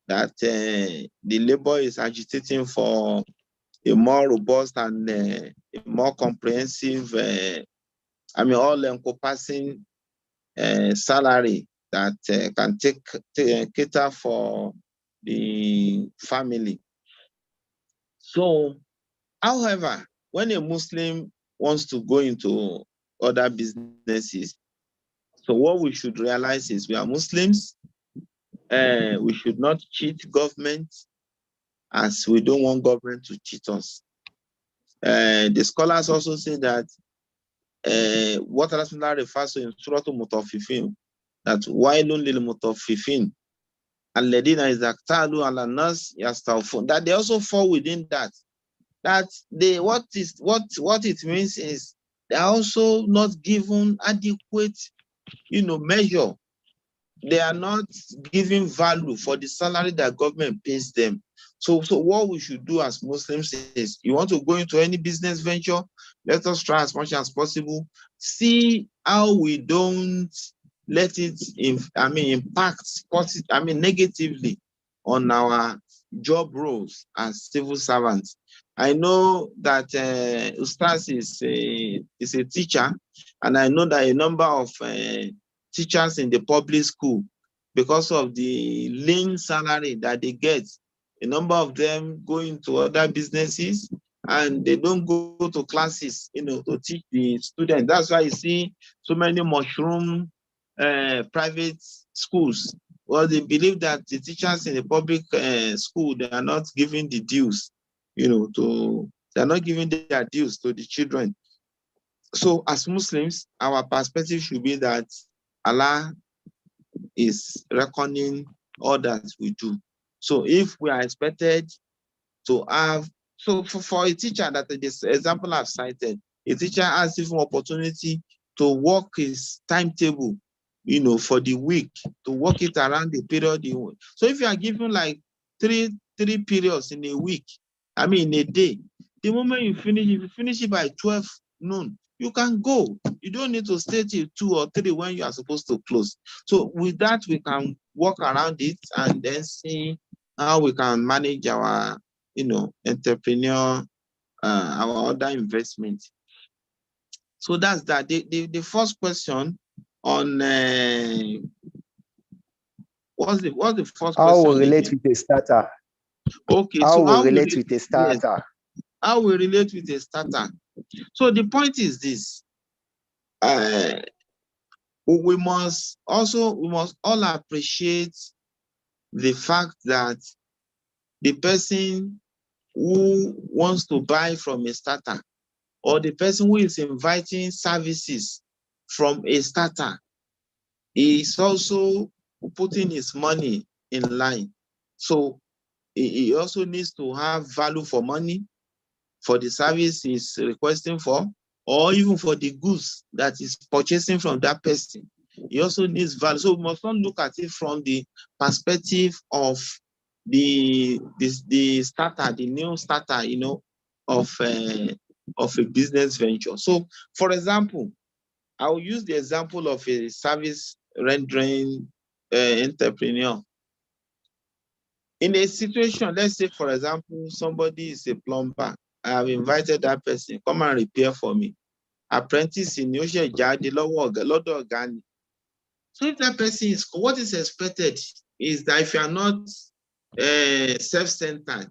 that the labor is agitating for a more robust and a more comprehensive, all-encompassing salary that can cater for the family. So, however, when a Muslim wants to go into other businesses, so what we should realize is we are Muslims. We should not cheat government, as we don't want government to cheat us. The scholars also say that what Allah refers to in Surah Al-Mutaffifin, that wailun lil mutaffifin alladhina idha iktalu ala nas yastawfun, that they also fall within that. That what it means is they are also not given adequate measure. They are not giving value for the salary that government pays them. So what we should do as Muslims is, you want to go into any business venture, let us try as much as possible, see how we don't let it impact negatively on our job roles as civil servants. I know that Ustaz is a teacher, and I know that a number of teachers in the public school, because of the lean salary that they get, a number of them go into other businesses and they don't go to classes, to teach the students. That's why you see so many mushroom private schools. Well, they believe that the teachers in the public school, they are not giving the dues, they're not giving their dues to the children. So as Muslims, our perspective should be that Allah is reckoning all that we do. So if we are expected to have, so for a teacher, that this example I've cited, a teacher has even opportunity to work his timetable, for the week, to work it around the period you want. So if you are given like three periods in a week, in a day, the moment you finish, if you finish it by 12 noon, you can go. You don't need to stay till 2 or 3 when you are supposed to close. So with that, we can work around it and then see how we can manage our, entrepreneur, our other investment. So that's that. The first question on what's the first question? How we relate with a starter? Okay, how so we how relate with a starter? Yes, how we relate with a starter. So the point is this: we must all appreciate the fact that the person who wants to buy from a starter, or the person who is inviting services from a starter, is also putting his money in line. So he also needs to have value for money for the service he's requesting for. or even for the goods that is purchasing from that person. He also needs value. So we must not look at it from the perspective of the starter, the new starter, of a business venture. So, for example, I will use the example of a service rendering entrepreneur. In a situation, let's say, for example, somebody is a plumber. I have invited that person, come and repair for me. Apprentice in Yosha Jadi, Lodo Organi. So if that person is, what is expected is that if you are not self-centered,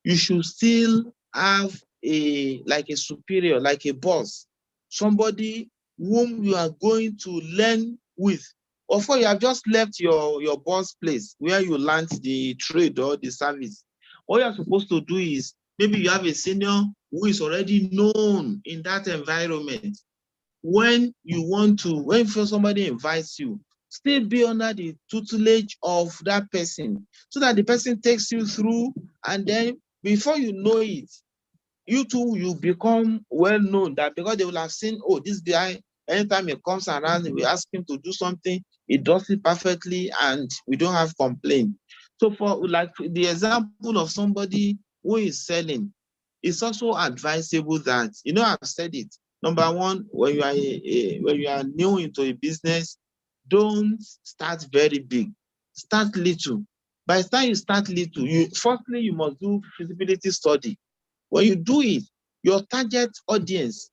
you should still have like a superior, like a boss, somebody whom you are going to learn with. Or for you have just left your boss place where you learned the trade or the service. What you're supposed to do is, maybe you have a senior who is already known in that environment. When somebody invites you, still be under the tutelage of that person, so that the person takes you through, and then before you know it, you too, you become well known, that because they will have seen, oh, this guy, anytime he comes around, we ask him to do something, he does it perfectly, and we don't have complaint. So for like the example of somebody who is selling, it's also advisable that, I've said it. Number one, when you are new into a business, don't start very big. Start little. By the time you start little, firstly you must do feasibility study. When you do it, your target audience,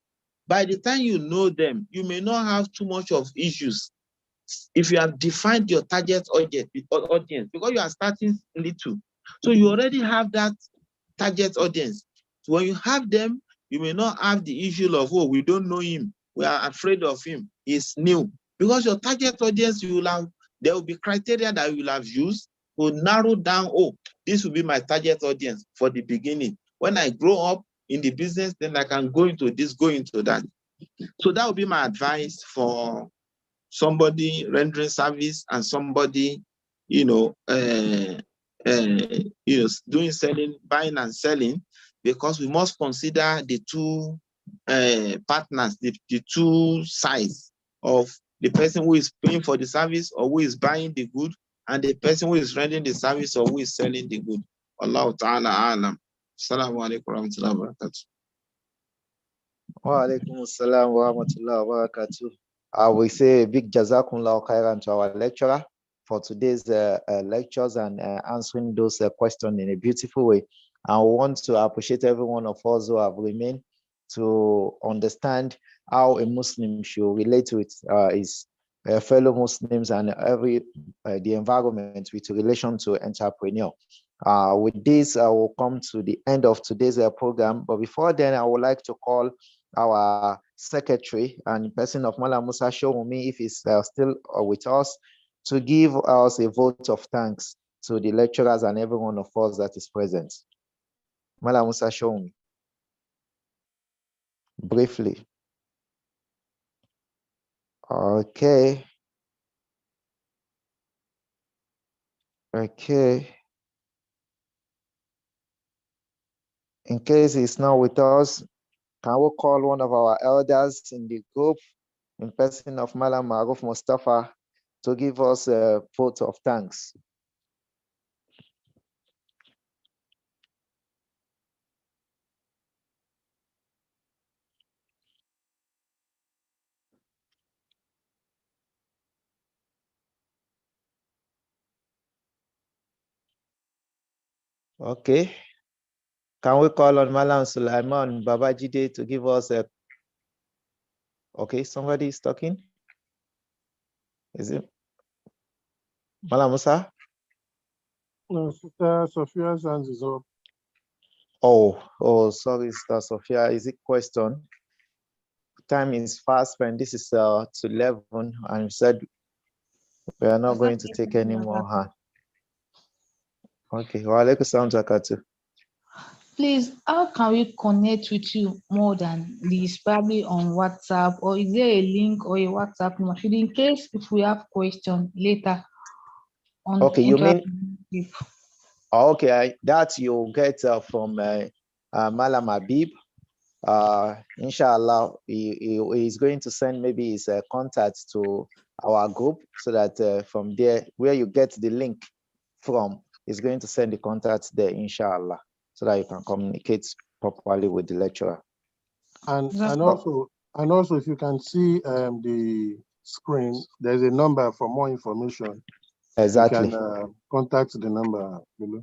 by the time you know them, you may not have too much of issues if you have defined your target audience, because you are starting little. So you already have that target audience. So when you have them, you may not have the issue of, oh, we don't know him, we are afraid of him, he's new. Because your target audience, there will be criteria that you will have used to narrow down, oh, this will be my target audience for the beginning. When I grow up in the business, then I can go into this, go into that. So that would be my advice for somebody rendering service and somebody, doing selling, buying and selling, because we must consider the two partners, the two sides of the person who is paying for the service or who is buying the good, and the person who is rendering the service or who is selling the good. Allah Ta'ala Alam. Assalamu alaikum warahmatullahi wabarakatuh. Wa alaikum assalam wa rahmatullahi wa barakatuh. We say a big jazakumullah khairan to our lecturer for today's lectures and answering those questions in a beautiful way. I want to appreciate every one of us who have remained to understand how a Muslim should relate with his fellow Muslims and the environment with relation to entrepreneur. With this, I will come to the end of today's program. But before then, I would like to call our secretary and person of Mala Musa Showumi, if he's still with us, to give us a vote of thanks to the lecturers and every one of us that is present. Mala Musa Showumi. Briefly. Okay. In case he's not with us, can we call one of our elders in the group, in person of Malam Maruf Mustafa, to give us a vote of thanks? Okay. Can we call on Malam Sulaiman Babajide to give us a... Okay, somebody is talking. Is it Malam Musa? No, Sister Sophia's hand is up. Oh, sorry, Sister Sophia. Is it question? Time is fast spent. This is to 11, and you said we are not going to take any more hand. Okay, wa alaikum salam zakatu. Please, how can we connect with you more than this? Probably on WhatsApp, or is there a link or a WhatsApp number? In case if we have questions later on. Okay, you mean? Okay, that you'll get from Malam Habib. inshallah, he is going to send maybe his contacts to our group so that from there, where you get the link from, he's going to send the contacts there, inshallah, so that you can communicate properly with the lecturer. And also, if you can see the screen, there's a number for more information. Exactly. You can contact the number below.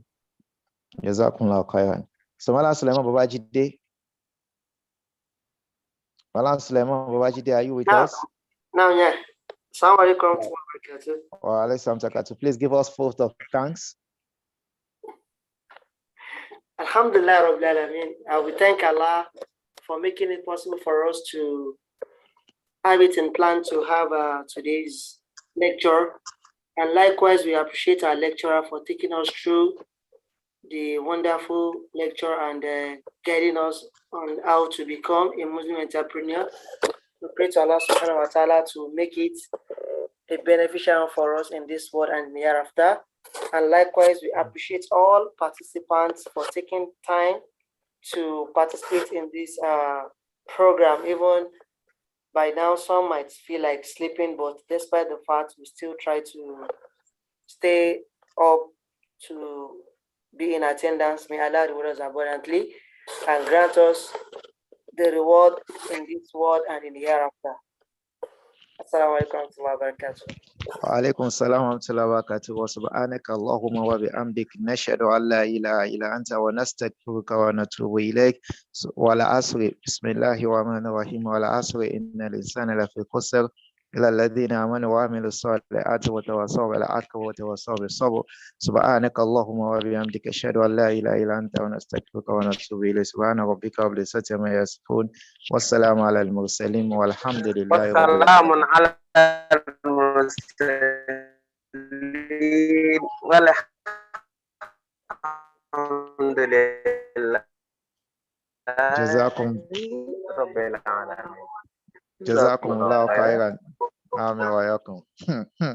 Jazakumullah khairan. So Malam Sulaiman Babajide. Malam Sulaiman Babajide, are you with us? Now, yeah. Assalamu alaikum wa barakatuh. Wa alaikum salam. Please give us vote of thanks. Alhamdulillah Rabbil Alameen. We thank Allah for making it possible for us to have it in plan to have today's lecture. And likewise, we appreciate our lecturer for taking us through the wonderful lecture and guiding us on how to become a Muslim entrepreneur. We pray to Allah subhanahu wa ta'ala to make it a beneficial for us in this world and hereafter. And likewise, we appreciate all participants for taking time to participate in this program. Even by now, some might feel like sleeping, but despite the fact, we still try to stay up to be in attendance. May Allah reward us abundantly and grant us the reward in this world and in the hereafter. Assalamu alaikum wa barakatuh. Wa alaikum salam wa rahmatullahi wa barakatuh. Wa subhanaka Allahumma wa bihamdik nashhadu an la ilaha illa anta wa nastaghfiruka wa natubu ilayk. Wa la asri bismillahir rahmanir rahim wa la asri innal insana lafi khusr illa alladhina amanu wa amilus salihati wa tawassaw bil haqqi wa tawassaw bis sabr. Subhanaka Allahumma wa bihamdika ashhadu an la ilaha illa anta wa nastaghfiruka wa natubu ilayk. Subhana rabbika rabbil izzati amma yasifun. Wassalamu ala al mursalin walhamdulillahi rabbil alamin. Jazakum Allah khairan. Amin wa yakum.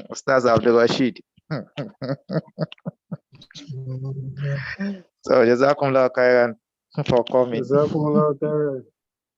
Ustaz Abdul Rashid. So Jazakum Allah khairan for coming. Jazakum Allah khairan.